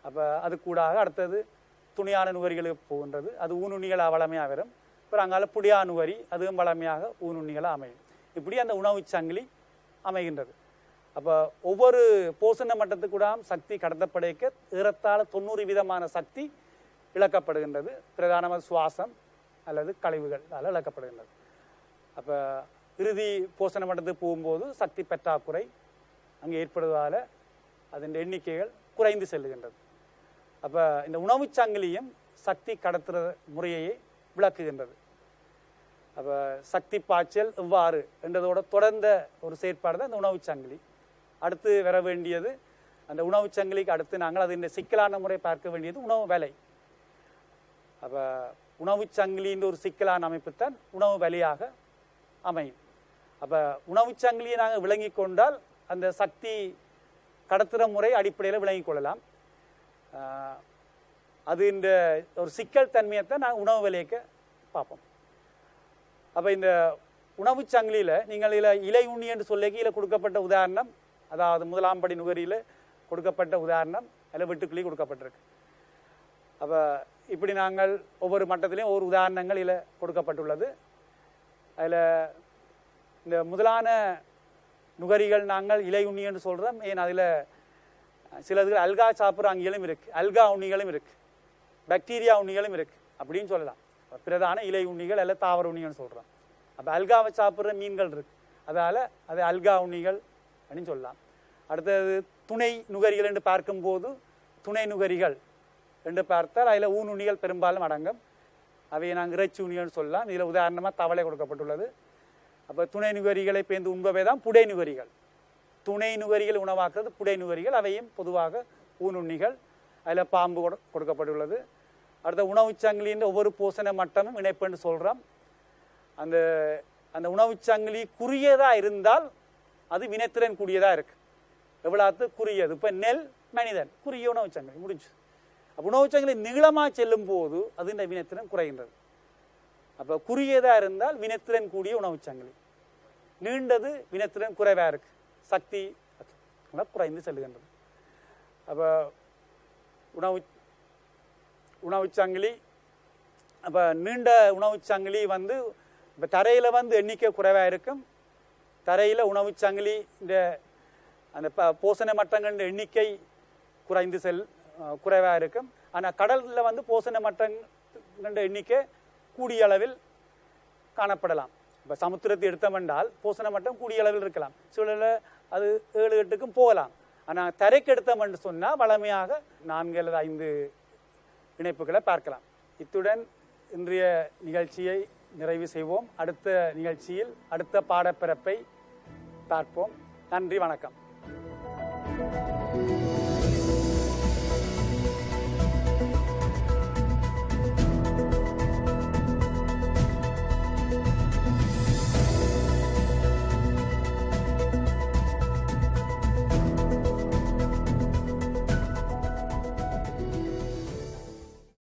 அப்போ அது கூடாக அடுத்தது துணியான நுகரிகளுக்கு போகின்றது. அது ஊனுண்ணிகளாக வளமையாக வரும். அப்புறம் அங்கால புடியா நுகரி, அதுவும் வளமையாக ஊனுண்ணிகளாக அமையும். இப்படி அந்த உணவு சங்கிலி அமைகின்றது. அப்போ ஒவ்வொரு போசன மட்டத்துக்கு கூட சக்தி கடத்தப்படைக்க ஏறத்தாழ 90% சக்தி இழக்கப்படுகின்றது. பிரதானமாக சுவாசம் அல்லது கழிவுகளால் இழக்கப்படுகின்றது. அப்போ இறுதி போசன மட்டத்துக்கு போகும்போது சக்தி பற்றாக்குறை அங்கே ஏற்படுவதால் அதன் எண்ணிக்கைகள் குறைந்து செல்லுகின்றது. அப்போ இந்த உணவு சங்கிலியும் சக்தி கடத்துகிற முறையை விளக்குகின்றது. அப்போ சக்தி பாய்ச்சல் எவ்வாறு என்றதோட தொடர்ந்த ஒரு செயற்பாடு தான் இந்த உணவு சங்கிலி. அடுத்து வர வேண்டியது அந்த உணவு சங்கிலிக்கு அடுத்து நாங்கள் அது இந்த சிக்கலான முறை பார்க்க வேண்டியது உணவு விலை. அப்போ உணவு சங்கிலின்ற ஒரு சிக்கலான அமைப்பு தான் உணவு விலையாக அமையும். அப்போ உணவு சங்கிலியை நாங்கள் விளங்கி கொண்டால் அந்த சக்தி கடத்துகிற முறை அடிப்படையில் விளங்கி கொள்ளலாம். அது இந்த ஒரு சிக்கல் தன்மையைத்தான் நாங்கள் உணவு விலையக்க பார்ப்போம். அப்போ இந்த உணவு சங்கிலியில் நீங்கள் இலை உண்ணி என்று சொல்லி இதில் கொடுக்கப்பட்ட உதாரணம், அதாவது முதலாம் படி நுகரியில் கொடுக்கப்பட்ட உதாரணம் அதில் வெட்டுக்கிளி கொடுக்கப்பட்டிருக்கு. அப்போ இப்படி நாங்கள் ஒவ்வொரு மட்டத்திலையும் ஒவ்வொரு உதாரணங்கள் இதில் கொடுக்கப்பட்டுள்ளது. அதில் இந்த முதலான நுகரிகள் நாங்கள் இலை உண்ணி என்று சொல்கிறோம். ஏன் அதில் சிலது அல்கா சாப்பிட்ற அங்கிகளும் இருக்குது, அல்கா உண்ணிகளும் இருக்குது, பாக்டீரியா உண்ணிகளும் இருக்குது அப்படின்னு சொல்லலாம். பிரதான இலை உண்ணிகள் அல்ல தாவர உண்ணிகள்னு சொல்கிறோம். அப்போ அல்காவை சாப்பிட்ற மீன்கள் இருக்குது, அதால் அது அல்கா உண்ணிகள் அப்படின்னு சொல்லலாம். அடுத்தது துணை நுகரிகள் என்று பார்க்கும்போது துணை நுகரிகள் என்று பார்த்தால் அதில் ஊனுண்ணிகள் பெரும்பாலும் அடங்கும். அவையை நாங்கள் இறைச்சி உண்ணிகள்னு சொல்லலாம். இதில் உதாரணமாக தவளை கொடுக்கப்பட்டுள்ளது. அப்போ துணை நுகரிகளை பேர்ந்து உண்பவை தான் புடை நுகரிகள். துணை நுகரிகள் உணவாக்குறது புடை நுகரிகள். அவையும் பொதுவாக ஊனுண்ணிகள். அதில் பாம்பு கொடுக்கப்பட்டுள்ளது. அடுத்த உணவு சங்கிலின்ற ஒவ்வொரு போசன மட்டமும் இணைப்புன்னு சொல்கிறோம். அந்த அந்த உணவு சங்கிலி குறுகியதாக இருந்தால் அது வினைத்திறன் கூடியதாக இருக்குது. எவ்வளவு குறுகியது? இப்போ நெல், மனிதன், குறுகிய உணவு சங்கிலி முடிஞ்சு. அப்போ உணவு சங்கிலி நீளமாக செல்லும் போது அது இந்த வினைத்திறன் குறைகின்றது. அப்போ குறுகியதாக இருந்தால் வினைத்திறன் கூடிய உணவு சங்கிலி, நீண்டது வினைத்திறன் குறைவாக இருக்கு, சக்தி குறைந்து செல்லுகின்றது. அப்போ உணவு சங்கிலி, அப்போ நீண்ட உணவு சங்கிலி வந்து இப்போ தரையில் வந்து எண்ணிக்கை குறைவாக இருக்கும். தரையில் உணவு சங்கிலி இந்த அந்த போசன மட்டங்கள் எண்ணிக்கை குறைவாக இருக்கும். ஆனால் கடலில் வந்து போசன மட்டங்கள் எண்ணிக்கை கூடிய அளவில் காணப்படலாம். இப்போ சமுத்திரத்தை எடுத்தமென்றால் போசன மட்டம் கூடிய அளவில் இருக்கலாம், சில அது 7-8க்கும் போகலாம். ஆனால் தரைக்கு எடுத்தோம் என்று சொன்னால் வளமையாக 4 அல்லது 5 இணைப்புகளை பார்க்கலாம். இத்துடன் இன்றைய நிகழ்ச்சியை நிறைவு செய்வோம். அடுத்த நிகழ்ச்சியில் அடுத்த பாடப்பிறப்பை பார்ப்போம். நன்றி, வணக்கம்.